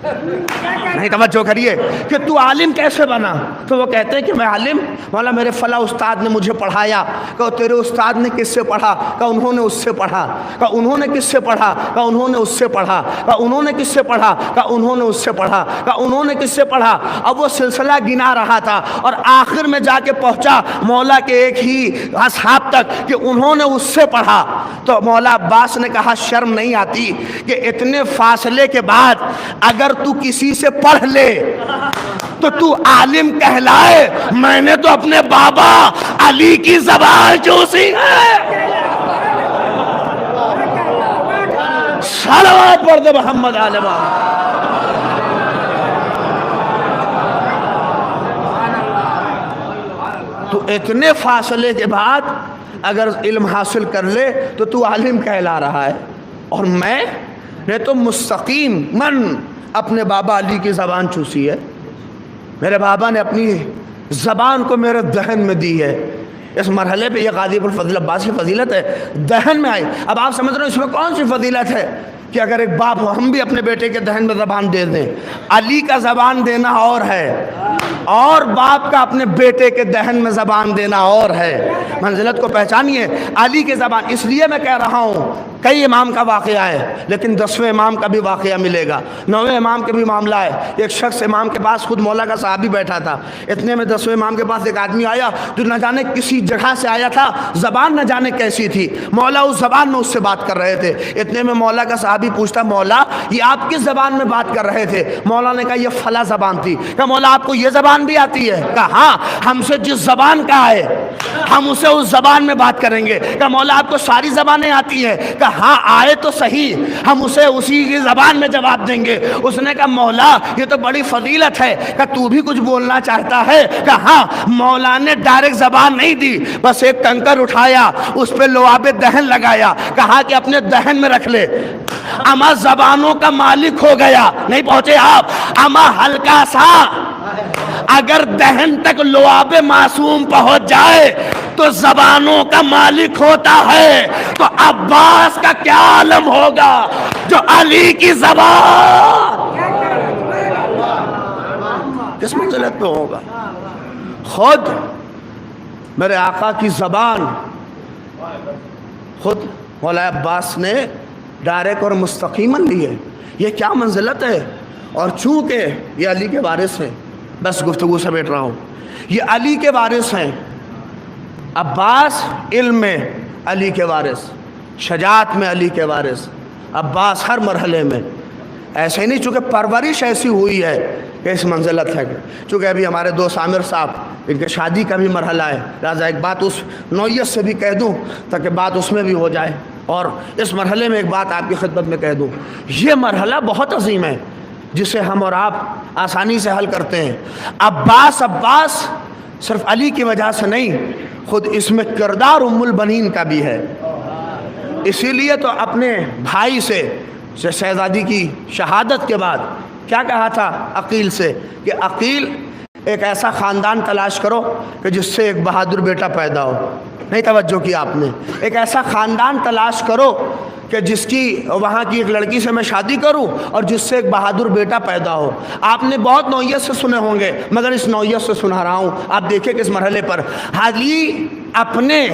نہیں توجہ کریے کہ تو عالم کیسے بنا. تو وہ کہتے ہیں کہ میں عالم، مولا میرے فلاں استاد نے مجھے پڑھایا. کہ تیرے استاد نے کس سے پڑھا؟ کہ انہوں نے اس سے پڑھا. کہ انہوں نے کس سے پڑھا؟ کہ انہوں نے اس سے پڑھا. کہ انہوں نے کس سے پڑھا؟ کہ انہوں نے اس سے پڑھا. کہ انہوں نے کس سے پڑھا؟ اب وہ سلسلہ گنا رہا تھا اور آخر میں جا کے پہنچا مولا کے ایک ہی اصحاب تک کہ انہوں نے اس سے پڑھا. تو مولا عباس نے کہا شرم نہیں آتی کہ اتنے فاصلے کے بعد اگر تو کسی سے پڑھ لے تو تو عالم کہلائے. میں نے تو اپنے بابا علی کی زبان چوسی ہے. صلوات پڑھ دے محمد عالم. تو اتنے فاصلے کے بعد اگر علم حاصل کر لے تو تو عالم کہلا رہا ہے. اور میں نے تو مستقیم من اپنے بابا علی کی زبان چوسی ہے. میرے بابا نے اپنی زبان کو میرے دہن میں دی ہے. اس مرحلے پہ یہ غازی ابوالفضل عباس کی فضیلت ہے، دہن میں آئی. اب آپ سمجھ رہے ہیں اس میں کون سی فضیلت ہے کہ اگر ایک باپ ہو، ہم بھی اپنے بیٹے کے دہن میں زبان دے دیں. علی کا زبان دینا اور ہے، اور باپ کا اپنے بیٹے کے دہن میں زبان دینا اور ہے. منزلت کو پہچانیے. علی کی زبان، اس لیے میں کہہ رہا ہوں کئی امام کا واقعہ ہے لیکن 10ویں امام کا بھی واقعہ ملے گا، 9ویں امام کے بھی معاملہ ہے. ایک شخص امام کے پاس خود مولا کا صحابی بیٹھا تھا. اتنے میں 10ویں امام کے پاس ایک آدمی آیا جو نہ جانے کسی جگہ سے آیا تھا، زبان نہ جانے کیسی تھی. مولا اس زبان میں اس سے بات کر رہے تھے. اتنے میں مولا کا صحابی پوچھتا مولا یہ آپ کس زبان میں بات کر رہے تھے؟ مولا نے کہا یہ فلاں زبان تھی. کہا مولا آپ کو یہ زبان بھی آتی ہے؟ کہا ہاں، ہم سے جس زبان کا ہے ہم اسے اس زبان میں بات کریں گے. کہا مولا آپ کو ساری زبانیں آتی ہیں؟ کہا ہاں آئے تو صحیح، ہم اسے اسی کی زبان میں جواب دیں گے. اس نے کہا مولا یہ تو بڑی فضیلت ہے، کہا تو بھی کچھ بولنا چاہتا ہے؟ کہا ہاں. مولا نے ڈائریکٹ زبان نہیں دی، بس ایک کنکر اٹھایا، اس پہ لعاب دہن لگایا، کہا کہ اپنے دہن میں رکھ لے. اما زبانوں کا مالک ہو گیا. نہیں پہنچے آپ؟ اما ہلکا سا اگر دہن تک لعاب معصوم پہنچ جائے تو زبانوں کا مالک ہوتا ہے. تو عباس کا کیا عالم ہوگا جو علی کی زبان کس منزلت پہ ہوگا. خود میرے آقا کی زبان خود مولا عباس نے ڈائریکٹ اور مستقیماً لی ہے. یہ کیا منزلت ہے. اور چونکہ یہ علی کے وارث ہیں، بس گفتگو سے بیٹھ رہا ہوں، یہ علی کے وارث ہیں. عباس علم میں علی کے وارث، شجاعت میں علی کے وارث. عباس ہر مرحلے میں ایسے ہی نہیں، چونکہ پرورش ایسی ہوئی ہے کہ اس منزلت ہے. چونکہ ابھی ہمارے دوست عامر صاحب ان کے شادی کا بھی مرحلہ ہے، لہٰذا ایک بات اس نوعیت سے بھی کہہ دوں تاکہ بات اس میں بھی ہو جائے. اور اس مرحلے میں ایک بات آپ کی خدمت میں کہہ دوں، یہ مرحلہ بہت عظیم ہے جسے ہم اور آپ آسانی سے حل کرتے ہیں. عباس صرف علی کی وجہ سے نہیں، خود اس میں کردار ام البنین کا بھی ہے. اسی لیے تو اپنے بھائی سے شہزادی کی شہادت کے بعد کیا کہا تھا عقیل سے کہ عقیل ایک ایسا خاندان تلاش کرو کہ جس سے ایک بہادر بیٹا پیدا ہو. نہیں توجہ کی آپ نے؟ ایک ایسا خاندان تلاش کرو کہ جس کی وہاں کی ایک لڑکی سے میں شادی کروں اور جس سے ایک بہادر بیٹا پیدا ہو. آپ نے بہت نوعیت سے سنے ہوں گے مگر اس نوعیت سے سنا رہا ہوں. آپ دیکھیں کہ اس مرحلے پر علی اپنے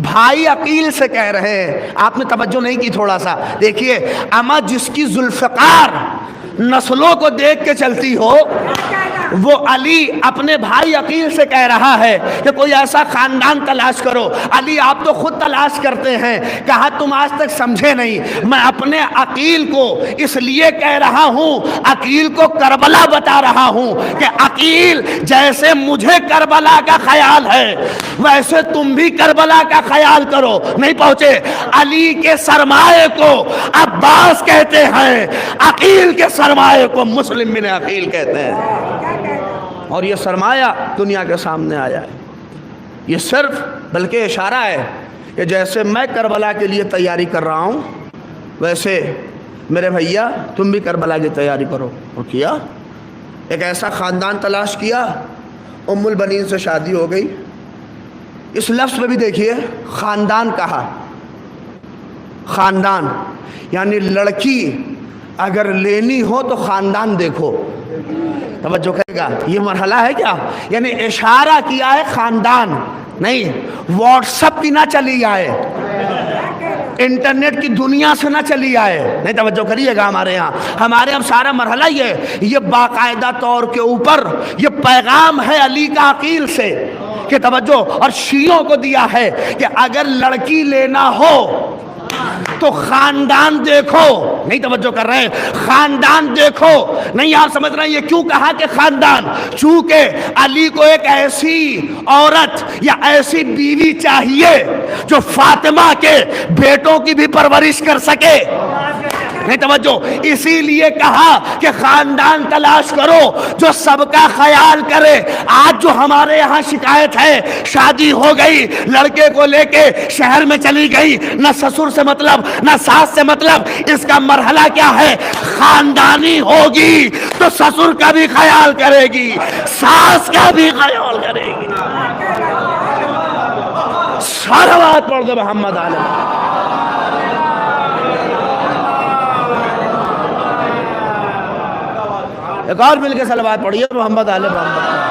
بھائی عقیل سے کہہ رہے ہیں. آپ نے توجہ نہیں کی تھوڑا سا دیکھیے. اما جس کی ذوالفقار نسلوں کو دیکھ کے چلتی ہو. وہ علی اپنے بھائی عقیل سے کہہ رہا ہے کہ کوئی ایسا خاندان تلاش کرو. علی آپ تو خود تلاش کرتے ہیں. کہا تم آج تک سمجھے نہیں. میں اپنے عقیل کو اس لیے کہہ رہا ہوں, عقیل کو کربلا بتا رہا ہوں کہ عقیل جیسے مجھے کربلا کا خیال ہے ویسے تم بھی کربلا کا خیال کرو. نہیں پہنچے. علی کے سرمایہ کو عباس کہتے ہیں, عقیل کے سرمایہ کو مسلم بن عقیل کہتے ہیں. اور یہ سرمایہ دنیا کے سامنے آیا ہے. یہ صرف بلکہ اشارہ ہے کہ جیسے میں کربلا کے لیے تیاری کر رہا ہوں ویسے میرے بھیا تم بھی کربلا کی تیاری کرو. اور کیا, ایک ایسا خاندان تلاش کیا, ام البنین سے شادی ہو گئی. اس لفظ میں بھی دیکھیے خاندان کہا. خاندان یعنی لڑکی اگر لینی ہو تو خاندان دیکھو. توجہ کرے گا, یہ مرحلہ ہے کیا, یعنی اشارہ کیا ہے خاندان. نہیں واٹس اپ کی نہ چلی آئے, انٹرنیٹ کی دنیا سے نہ چلی آئے. نہیں توجہ کریے گا. ہمارے اب سارا مرحلہ یہ باقاعدہ طور کے اوپر یہ پیغام ہے علی کا عقیل سے کہ توجہ, اور شیعوں کو دیا ہے کہ اگر لڑکی لینا ہو تو خاندان دیکھو. نہیں توجہ کر رہے ہیں, خاندان دیکھو. نہیں آپ سمجھ رہے ہیں یہ کیوں کہا کہ خاندان, چونکہ علی کو ایک ایسی عورت یا ایسی بیوی چاہیے جو فاطمہ کے بیٹوں کی بھی پرورش کر سکے. نہیں توجہ, اسی لیے کہا کہ خاندان تلاش کرو جو سب کا خیال کرے. آج جو ہمارے یہاں شکایت ہے, شادی ہو گئی, لڑکے کو لے کے شہر میں چلی گئی, نہ سسر سے مطلب نہ ساس سے مطلب. اس کا مرحلہ کیا ہے, خاندانی ہوگی تو سسر کا بھی خیال کرے گی, ساس کا بھی خیال کرے گی. صلوات پڑھ دو محمد علیہ. ایک اور مل کے صلوات پڑھیے محمد علیہ محمد.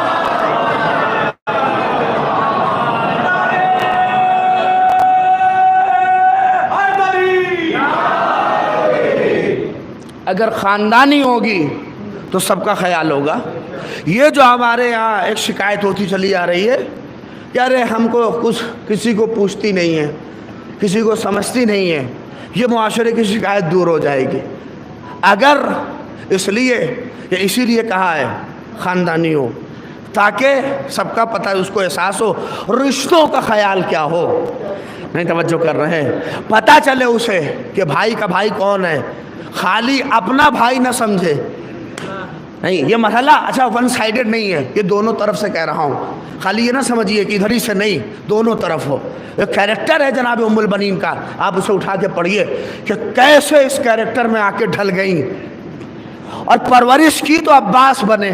اگر خاندانی ہوگی تو سب کا خیال ہوگا. یہ جو ہمارے یہاں ایک شکایت ہوتی چلی آ رہی ہے کہ ارے ہم کو کچھ کسی کو پوچھتی نہیں ہے, کسی کو سمجھتی نہیں ہے, یہ معاشرے کی شکایت دور ہو جائے گی. اگر اس لیے کہ اسی لیے کہا ہے خاندانی ہو تاکہ سب کا پتہ اس کو احساس ہو, رشتوں کا خیال کیا ہو. نہیں توجہ کر رہے ہیں, پتہ چلے اسے کہ بھائی کا بھائی کون ہے, خالی اپنا بھائی نہ سمجھے. نہیں یہ مرحلہ اچھا ون سائیڈڈ نہیں ہے, یہ دونوں طرف سے کہہ رہا ہوں. خالی یہ نہ سمجھیے کہ ادھر ہی سے نہیں, دونوں طرف ہو. ایک کیریکٹر ہے جناب ام البنین کا, آپ اسے اٹھا کے پڑھیے کہ کیسے اس کیریکٹر میں آ کے ڈھل گئیں اور پرورش کی تو عباس بنے.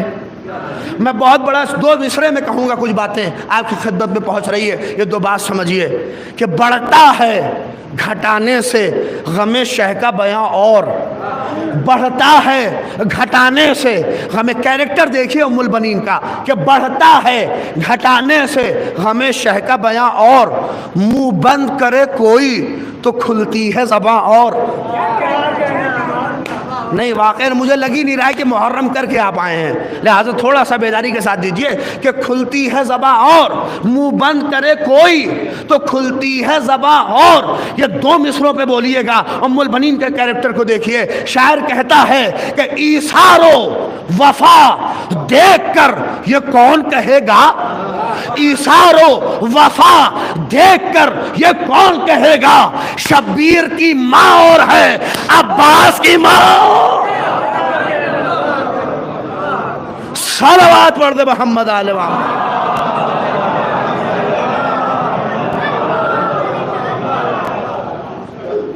میں بہت بڑا 2 مصرے میں کہوں گا کچھ باتیں آپ کی خدمت میں پہنچ رہی ہے, یہ 2 بات سمجھیے کہ بڑھتا ہے گھٹانے سے غم شہ کا بیاں, اور بڑھتا ہے گھٹانے سے غم. کیریکٹر دیکھیے ام البنین کا کہ بڑھتا ہے گھٹانے سے غم شہ کا بیاں, اور منہ بند کرے کوئی تو کھلتی ہے زباں. اور نہیں واقعی مجھے لگی نہیں رہا ہے کہ محرم کر کے آپ آئے ہیں, لہٰذا تھوڑا سا بیداری کے ساتھ دیجئے کہ کھلتی ہے زباں اور منہ بند کرے کوئی تو کھلتی ہے زباں. اور یہ 2 مصروں پہ بولیے گا. ام البنین کے کیریکٹر کو دیکھیے, شاعر کہتا ہے کہ ایثار و وفا دیکھ کر یہ کون کہے گا, ایثار و وفا دیکھ کر یہ کون کہے گا, شبیر کی ماں اور ہے عباس کی ماں. صلوات پڑھ دے محمد علیہ محمد.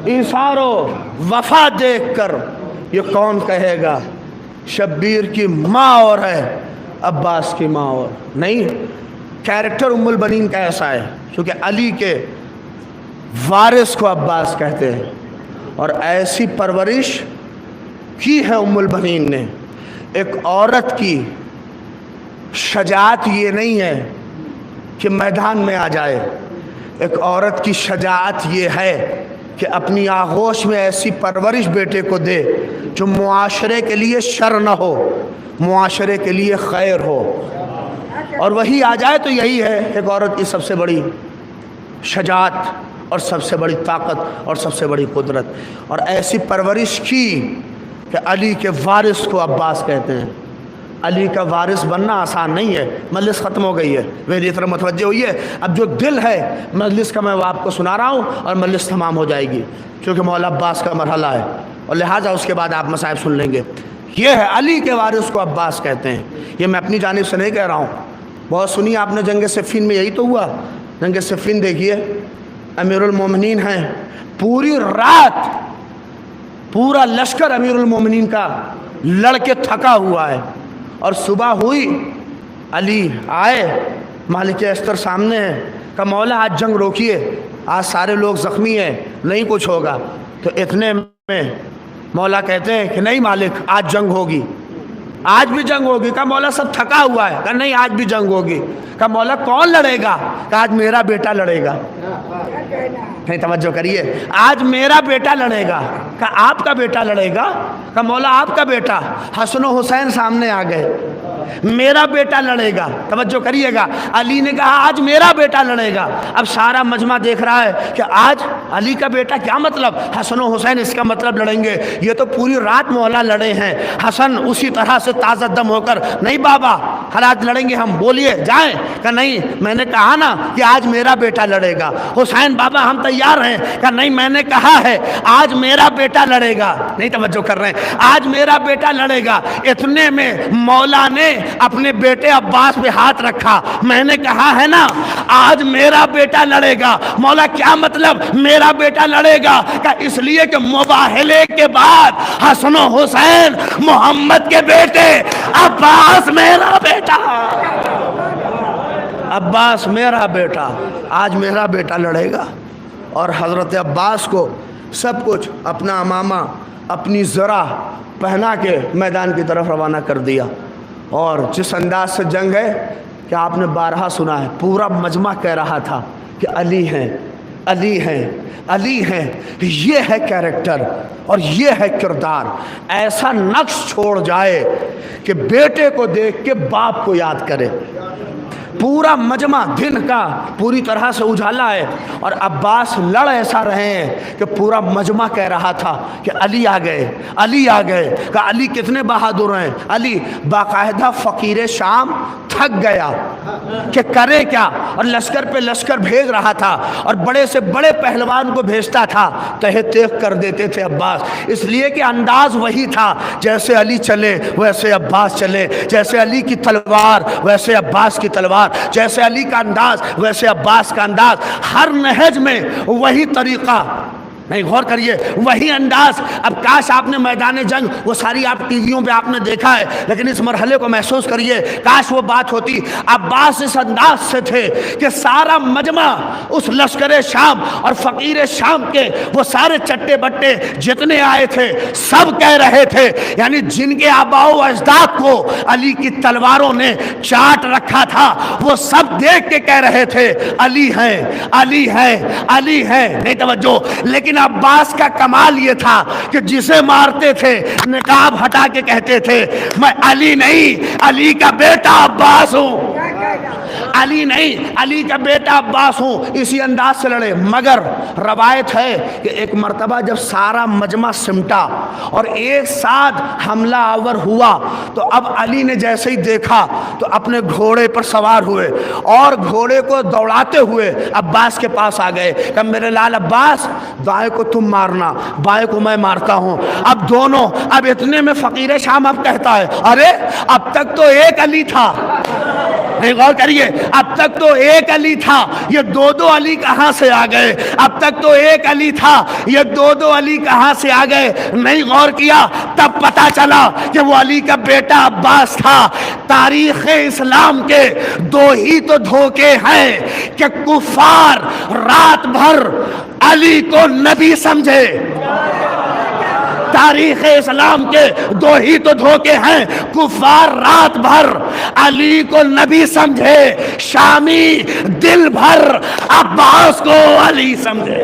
ایثار و وفا دیکھ کر یہ کون کہے گا, شبیر کی ماں اور ہے عباس کی ماں اور. نہیں کیریکٹر ام البنین کا ایسا ہے کیونکہ علی کے وارث کو عباس کہتے ہیں, اور ایسی پرورش کی ہے ام البنین نے. ایک عورت کی شجاعت یہ نہیں ہے کہ میدان میں آ جائے, ایک عورت کی شجاعت یہ ہے کہ اپنی آغوش میں ایسی پرورش بیٹے کو دے جو معاشرے کے لیے شر نہ ہو، معاشرے کے لیے خیر ہو، اور وہی آ جائے تو یہی ہے ایک عورت کی سب سے بڑی شجاعت اور سب سے بڑی طاقت اور سب سے بڑی قدرت۔ اور ایسی پرورش کی کہ علی کے وارث کو عباس کہتے ہیں۔ علی کا وارث بننا آسان نہیں ہے۔ مجلس ختم ہو گئی ہے، میری طرف متوجہ ہوئی ہے۔ اب جو دل ہے مجلس کا میں وہ آپ کو سنا رہا ہوں اور مجلس تمام ہو جائے گی، کیونکہ مولا عباس کا مرحلہ ہے اور لہٰذا اس کے بعد آپ مصائب سن لیں گے۔ یہ ہے علی کے وارث کو عباس کہتے ہیں۔ یہ میں اپنی جانب سے نہیں کہہ رہا ہوں، بہت سنی آپ نے جنگ صفین میں، یہی تو ہوا۔ جنگ صفین دیکھیے، امیر المومنین ہیں، پوری رات پورا لشکر امیر المومنین کا لڑ کے تھکا ہوا ہے، اور صبح ہوئی علی آئے، مالک استر سامنے ہے، کہا مولا آج جنگ روکیے، آج سارے لوگ زخمی ہیں، نہیں کچھ ہوگا۔ تو اتنے میں مولا کہتے ہیں کہ نہیں مالک، آج جنگ ہوگی، آج بھی جنگ ہوگی۔ کہا مولا سب تھکا ہوا ہے۔ کہا نہیں، آج بھی جنگ ہوگی۔ کہا مولا کون لڑے گا؟ کہا آج میرا بیٹا لڑے گا۔ نہیں توجہ کریے، آج میرا بیٹا لڑے گا۔ کہا آپ کا بیٹا لڑے گا؟ کہا مولا آپ کا بیٹا؟ حسن و حسین سامنے آ گئے۔ میرا بیٹا لڑے گا، توجہ کریے گا۔ علی نے کہا آج میرا بیٹا لڑے گا۔ اب سارا مجمع دیکھ رہا ہے کہ آج علی کا بیٹا، کیا مطلب؟ حسن و حسین اس کا مطلب لڑیں گے؟ یہ تو پوری رات مولا لڑے ہیں۔ حسن اسی طرح سے تازہ دم ہو کر، نہیں بابا ہر آج لڑیں گے ہم، بولیے جائیں۔ کہ نہیں، میں نے کہا نا کہ آج میرا بیٹا لڑے گا۔ حسین بابا ہم تیار ہیں۔ کہ نہیں، میں نے کہا ہے آج میرا بیٹا لڑے گا۔ نہیں توجہ کر رہے ہیں، آج میرا بیٹا لڑے گا۔ اتنے میں مولا نے اپنے بیٹے عباس پہ ہاتھ رکھا۔ میں نے کہا ہے نا آج میرا بیٹا لڑے گا۔ مولا کیا مطلب میرا بیٹا لڑے گا؟ کہ اس لیے کہ مباہلے کے بعد حسن و حسین محمد کے بیٹے، عباس میرا بیٹا، عباس میرا بیٹا، آج میرا بیٹا لڑے گا۔ اور حضرت عباس کو سب کچھ، اپنا امامہ، اپنی زرہ پہنا کے میدان کی طرف روانہ کر دیا۔ اور جس انداز سے جنگ ہے کہ آپ نے بارہا سنا ہے، پورا مجمع کہہ رہا تھا کہ علی ہیں، علی ہیں، علی ہیں۔ یہ ہے کیریکٹر اور یہ ہے کردار۔ ایسا نقش چھوڑ جائے کہ بیٹے کو دیکھ کے باپ کو یاد کرے۔ پورا مجمع دن کا پوری طرح سے اجالا ہے، اور عباس لڑ ایسا رہے ہیں کہ پورا مجمع کہہ رہا تھا کہ علی آ گئے، علی آ گئے۔ کہ علی کتنے بہادر ہیں۔ علی باقاعدہ فقیر شام تھک گیا کہ کرے کیا، اور لشکر پہ لشکر بھیج رہا تھا، اور بڑے سے بڑے پہلوان کو بھیجتا تھا، تہہ تیغ کر دیتے تھے عباس، اس لیے کہ انداز وہی تھا، جیسے علی چلے ویسے عباس چلے، جیسے علی کی تلوار ویسے عباس کی تلوار، جیسے علی کا انداز ویسے عباس کا انداز، ہر نہج میں وہی طریقہ۔ نہیں غور کریے، وہی انداز۔ اب کاش آپ نے میدان جنگ، وہ ساری آپ ٹی ویوں پہ آپ نے دیکھا ہے، لیکن اس مرحلے کو محسوس کریے، کاش وہ بات ہوتی۔ عباس اس انداز سے تھے کہ سارا مجمع اس لشکر شام اور فقیر شام کے وہ سارے چٹے بٹے جتنے آئے تھے سب کہہ رہے تھے، یعنی جن کے آباء و اجداد کو علی کی تلواروں نے چاٹ رکھا تھا، وہ سب دیکھ کے کہہ رہے تھے علی ہیں، علی ہیں، علی ہیں۔ نہیں توجہ، لیکن عباس کا کمال یہ تھا کہ جسے مارتے تھے نقاب ہٹا کے کہتے تھے میں علی نہیں، علی کا بیٹا عباس ہوں، علی نہیں، علی کا بیٹا عباس ہوں۔ اسی انداز سے لڑے۔ مگر روایت ہے کہ ایک مرتبہ جب سارا مجمع سمٹا اور ایک ساتھ حملہ آور ہوا، تو اب علی نے جیسے ہی دیکھا تو اپنے گھوڑے پر سوار ہوئے اور گھوڑے کو دوڑاتے ہوئے عباس کے پاس آ گئے کہ میرے لال عباس، دائیں کو تم مارنا، بائیں کو میں مارتا ہوں۔ اب دونوں، اب اتنے میں فقیر شام اب کہتا ہے ارے اب تک تو ایک علی تھا۔ نہیں غور کریے، اب تک تو ایک علی تھا، یہ دو دو علی کہاں سے آ گئے؟ اب تک تو ایک علی تھا، یہ دو دو علی کہاں سے آ گئے؟ نہیں غور کیا، تب پتا چلا کہ وہ علی کا بیٹا عباس تھا۔ تاریخ اسلام کے دو ہی تو دھوکے ہیں کہ کفار رات بھر علی کو نبی سمجھے۔ تاریخ اسلام کے دو ہی تو دھوکے ہیں، کفار رات بھر علی کو نبی سمجھے، شامی دل بھر عباس کو علی سمجھے۔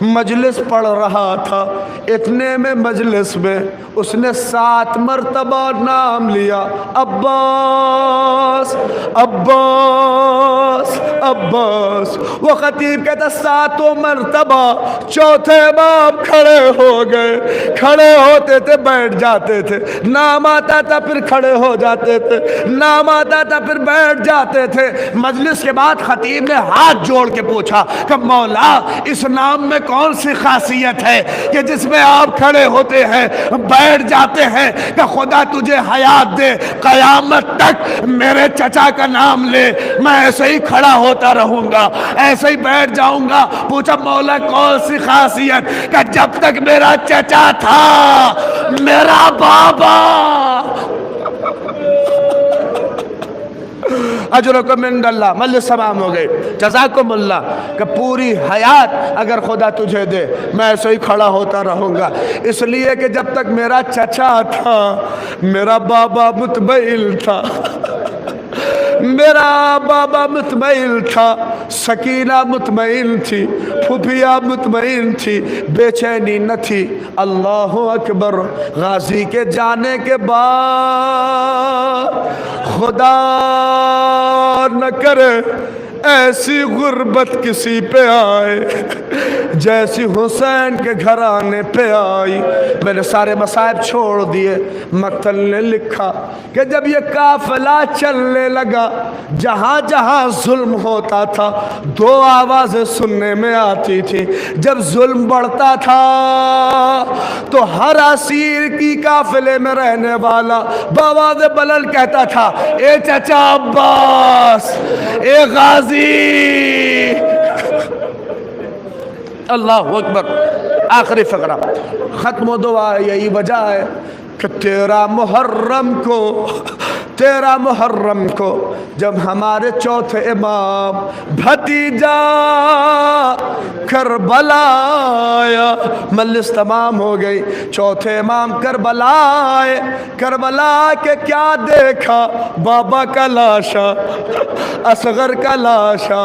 مجلس پڑھ رہا تھا، اتنے میں مجلس میں اس نے 7 مرتبہ نام لیا، عباس عباس عباس۔ وہ خطیب کہتا 7 مرتبہ، چوتھے امام کھڑے ہو گئے، کھڑے ہوتے تھے بیٹھ جاتے تھے، نام آتا تھا پھر کھڑے ہو جاتے تھے، نام آتا تھا پھر بیٹھ جاتے تھے۔ مجلس کے بعد خطیب نے ہاتھ جوڑ کے پوچھا کہ مولا اس نام میں کون سی خاصیت ہے کہ جس میں آپ کھڑے ہوتے ہیں بیٹھ جاتے ہیں، کہ خدا تجھے حیات دے، قیامت تک میرے چچا کا نام لے، میں ایسے ہی کھڑا ہوتا رہوں گا، ایسے ہی بیٹھ جاؤں گا۔ پوچھا مولا کون سی خاصیت؟ کہ جب تک میرا چچا تھا، میرا بابا، اجرکم عند اللہ، مجلس تمام ہو گئی، جزاکم اللہ، کہ پوری حیات اگر خدا تجھے دے میں ایسے ہی کھڑا ہوتا رہوں گا، اس لیے کہ جب تک میرا چچا تھا میرا بابا مطمئن تھا، میرا بابا مطمئن تھا، سکینہ مطمئن تھی، پھوپھیا مطمئن تھی، بے چینی نہ تھی۔ اللہ اکبر۔ غازی کے جانے کے بعد خدا نہ کرے ایسی غربت کسی پہ آئے جیسی حسین کے گھرانے پہ آئی۔ میں نے سارے مصائب چھوڑ دیے۔ مقتل نے لکھا کہ جب یہ قافلہ چلنے لگا، جہاں جہاں ظلم ہوتا تھا 2 آوازیں سننے میں آتی تھی۔ جب ظلم بڑھتا تھا تو ہر اسیر کی قافلے میں رہنے والا بآواز بلند کہتا تھا، اے چچا عباس، اے غازی۔ اللہ اکبر۔ آخری فقرہ ختم و دعا یہی وجہ ہے کہ 13 محرم کو جب ہمارے چوتھے امام بھتیجا کربلا آیا، مجلس تمام ہو گئی، چوتھے امام کربلا آئے، کربلا کے کیا دیکھا؟ بابا کا لاشا، اصغر کا لاشا،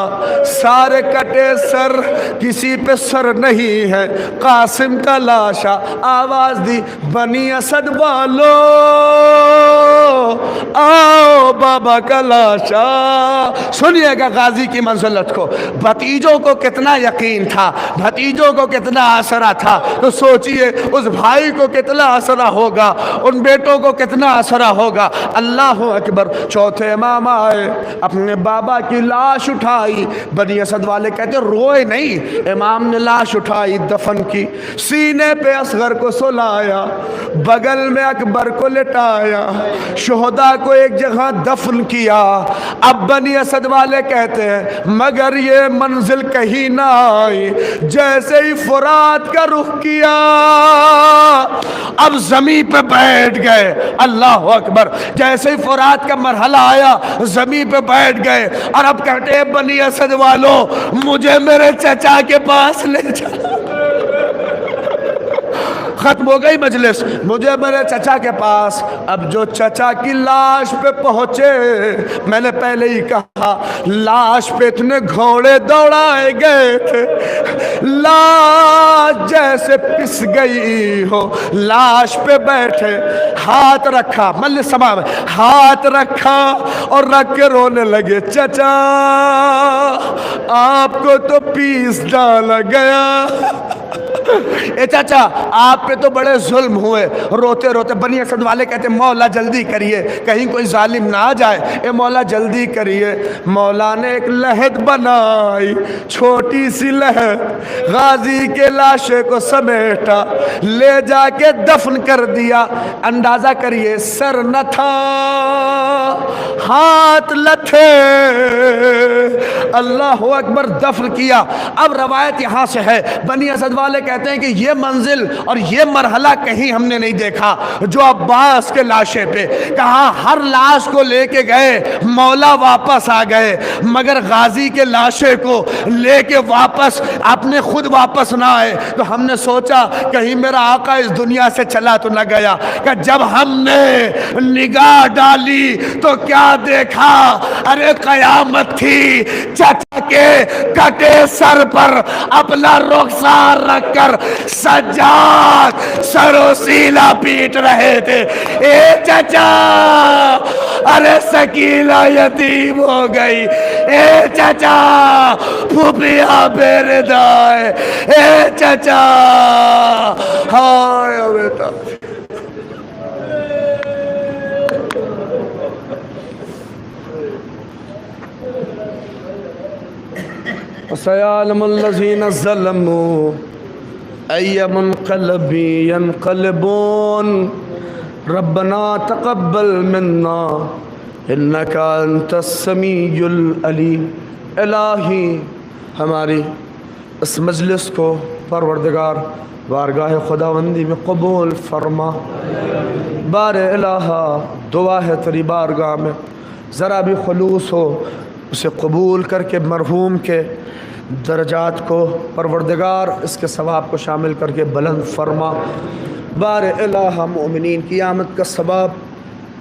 سارے کٹے سر، کسی پہ سر نہیں ہے، قاسم کا لاشا۔ آواز دی، بنی اسد والو آؤ بابا کا لاشا۔ سنیے گا غازی کی منزلت کو، بھتیجوں کو کتنا یقین تھا، بھتیجوں کو کتنا آسرا تھا، تو سوچئے اس بھائی کو کتنا آسرا ہوگا، ان بیٹوں کو کتنا آسرا ہوگا۔ اللہ اکبر۔ چوتھے امام آئے، اپنے بابا کی لاش اٹھائی، بنی اسد والے کہتے روئے نہیں، امام نے لاش اٹھائی، دفن کی، سینے پہ اصغر کو سلایا، بغل میں اکبر کو لٹایا، شہداء کو ایک جگہ دفن کیا۔ اب بنی اسد والے کہتے ہیں مگر یہ منزل کہیں نہ آئی، جیسے ہی فرات کا رخ کیا اب زمین پہ بیٹھ گئے۔ اللہ اکبر۔ جیسے ہی فرات کا مرحلہ آیا زمین پہ بیٹھ گئے، اور اب کہتے ہیں بنی اسد والو مجھے میرے چچا کے پاس لے چلو۔ ختم ہو گئی مجلس، مجھے میرے چچا کے پاس۔ اب جو چچا کی لاش پہ پہنچے، میں نے پہلے ہی کہا لاش پہ اتنے گھوڑے دوڑائے گئے تھے، لاش جیسے پس گئی ہو، لاش پہ بیٹھے، ہاتھ رکھا، مجلس سماع میں ہاتھ رکھا اور رکھ کے رونے لگے، چچا آپ کو تو پیس ڈالا گیا، اے چچا آپ پہ تو بڑے ظلم ہوئے۔ روتے روتے بنی اسد والے کہتے مولا جلدی کریے، کہیں کوئی ظالم نہ آ جائے، اے مولا جلدی کریے۔ مولا نے ایک لحد بنائی، چھوٹی سی لحد، غازی کے لاشے کو سمیٹا، لے جا کے دفن کر دیا۔ اندازہ کریے سر نہ تھا، ہاتھ لتھے، اللہ اکبر، دفن کیا۔ اب روایت یہاں سے ہے، بنی اسد والے کہتے ہیں کہ یہ منزل اور یہ مرحلہ کہیں ہم نے نہیں دیکھا جو عباس کے لاشے پہ، کہاں ہر لاش کو لے کے گئے، مولا واپس آ گئے، مگر غازی کے لاشے کو لے کے واپس اپنے خود واپس نہ آئے۔ تو ہم نے سوچا کہیں میرا آقا اس دنیا سے چلا تو نہ گیا، کہ جب ہم نے نگاہ ڈالی تو کیا دیکھا؟ ارے قیامت تھی، چچا کے کٹے سر پر اپنا رخسار رکھ کر سجاد سر و سینا پیٹ رہے تھے. اے چچا ارے سکینہ یتیم ہو گئی, اے چچا پھوپھیا بے ردا ہے, اے چچا ہائے بیٹا. سيعلم الذين ظلموا أي منقلب ينقلبون ربنا تقبل منا إنك أنت السميع العليم. الہی ہماری اس مجلس کو پروردگار بارگاہ خداوندی میں قبول فرما. بار الہ دعا ہے تیری بارگاہ میں ذرا بھی خلوص ہو اسے قبول کر کے مرحوم کے درجات کو پروردگار اس کے ثواب کو شامل کر کے بلند فرما. بار الہ مومنین کی آمد کا ثواب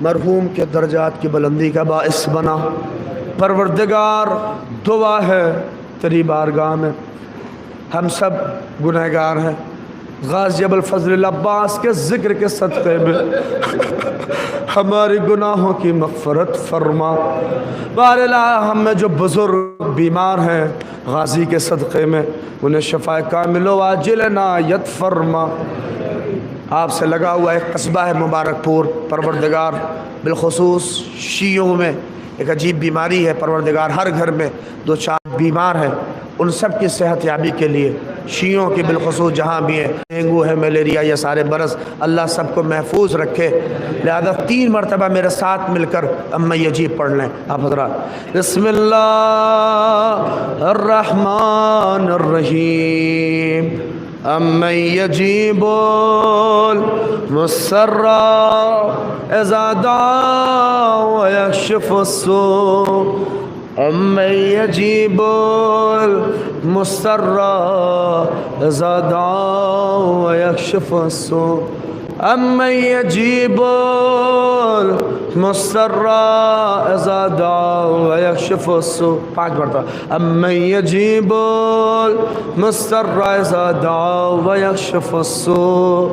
مرحوم کے درجات کی بلندی کا باعث بنا. پروردگار دعا ہے تیری بارگاہ میں ہم سب گنہگار ہیں. غازی ابوالفضل العباس کے ذکر کے صدقے میں ہمارے گناہوں کی مغفرت فرما. بار الہ ہم میں جو بزرگ بیمار ہیں غازی کے صدقے میں انہیں شفاء کامل و عاجل عنایت فرما. آپ سے لگا ہوا ایک قصبہ ہے مبارک پور, پروردگار بالخصوص شیعوں میں ایک عجیب بیماری ہے. پروردگار ہر گھر میں دو چار بیمار ہیں, ان سب کی صحت یابی کے لیے شیعوں کی بالخصوص جہاں بھی ہے, ڈینگو ہے, ملیریا, یہ سارے برس, اللہ سب کو محفوظ رکھے. لہذا 3 مرتبہ میرے ساتھ مل کر اما یجیب پڑھ لیں آپ حضرات. بسم اللہ الرحمن الرحیم. اما یجیب المضطر اذا دعا ویکشف السوء. أَمَّن يَجِيبُ الْمُضْطَرَّ إِذَا دَعَا وَيَكْشِفُ السُّوءَ. أَمَّن يَجِيبُ الْمُضْطَرَّ إِذَا دَعَا وَيَكْشِفُ السُّوءَ. 5 مرتبہ. أَمَّن يَجِيبُ الْمُضْطَرَّ إِذَا دَعَا وَيَكْشِفُ السُّوءَ.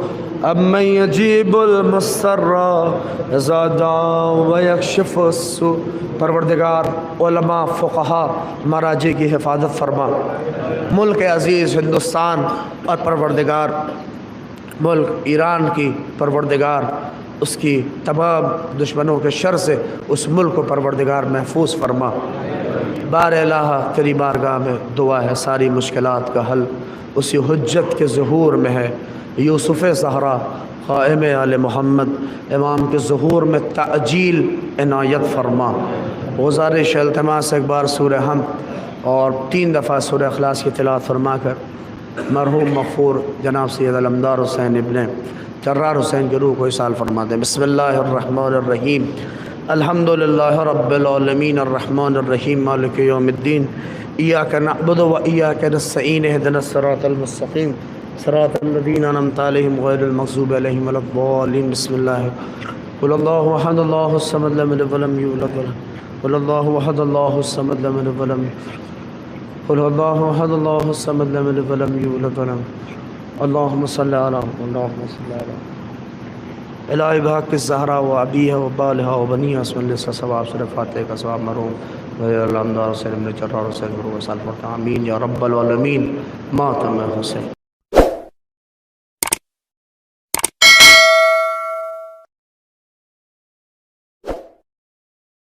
أَمَّن يَجِيبُ الْمُضْطَرَّ إِذَا دَعَا وَيَكْشِفُ السُّوءَ. پروردگار علماء فقہا مراجع کی حفاظت فرما. ملک عزیز ہندوستان اور پروردگار ملک ایران کی پروردگار اس کی تمام دشمنوں کے شر سے اس ملک کو پروردگار محفوظ فرما. بار الہ تیری بارگاہ میں دعا ہے ساری مشکلات کا حل اسی حجت کے ظہور میں ہے. یوسف زہرا قائم آل محمد امام کے ظہور میں تعجیل عنایت فرما. گزارش التماس ایک بار سورہ حمد اور 3 دفعہ سورہ اخلاص کی تلاوت فرما کر مرحوم مغفور جناب سید علمدار حسین ابن جرار حسین کی روح کو اصال فرما دیں. بسم اللہ الرحمن الرحیم. الحمدللہ رب العالمین الرحمن الرحیم مالک یوم الدین. ایاک نعبد و ایاک نستعین اہدنا الصراط المستقیم صراط الذین انعمت علیہم غیر المغضوب علیہم ولا الضالین. بسم اللہ. قل اللہ احد اللہ الصمد لم یلد ولم یولد قل اللہ احد اللہ الصمد لم یلد ولم قل اللہ احد اللہ الصمد لم یلد ولم یولد ولم. اللہم صلی علی الہی بحق الزہرا و ابیہ و بالہا و بنیہ اسم اللہ سے ثواب سورہ فاتحہ کا ثواب مرحوم غیر الحمدار حسین ابن جرار حسین مرحوم صلی اللہ علیہ وسلم. آمین یا رب العالمین. ماتم حسین.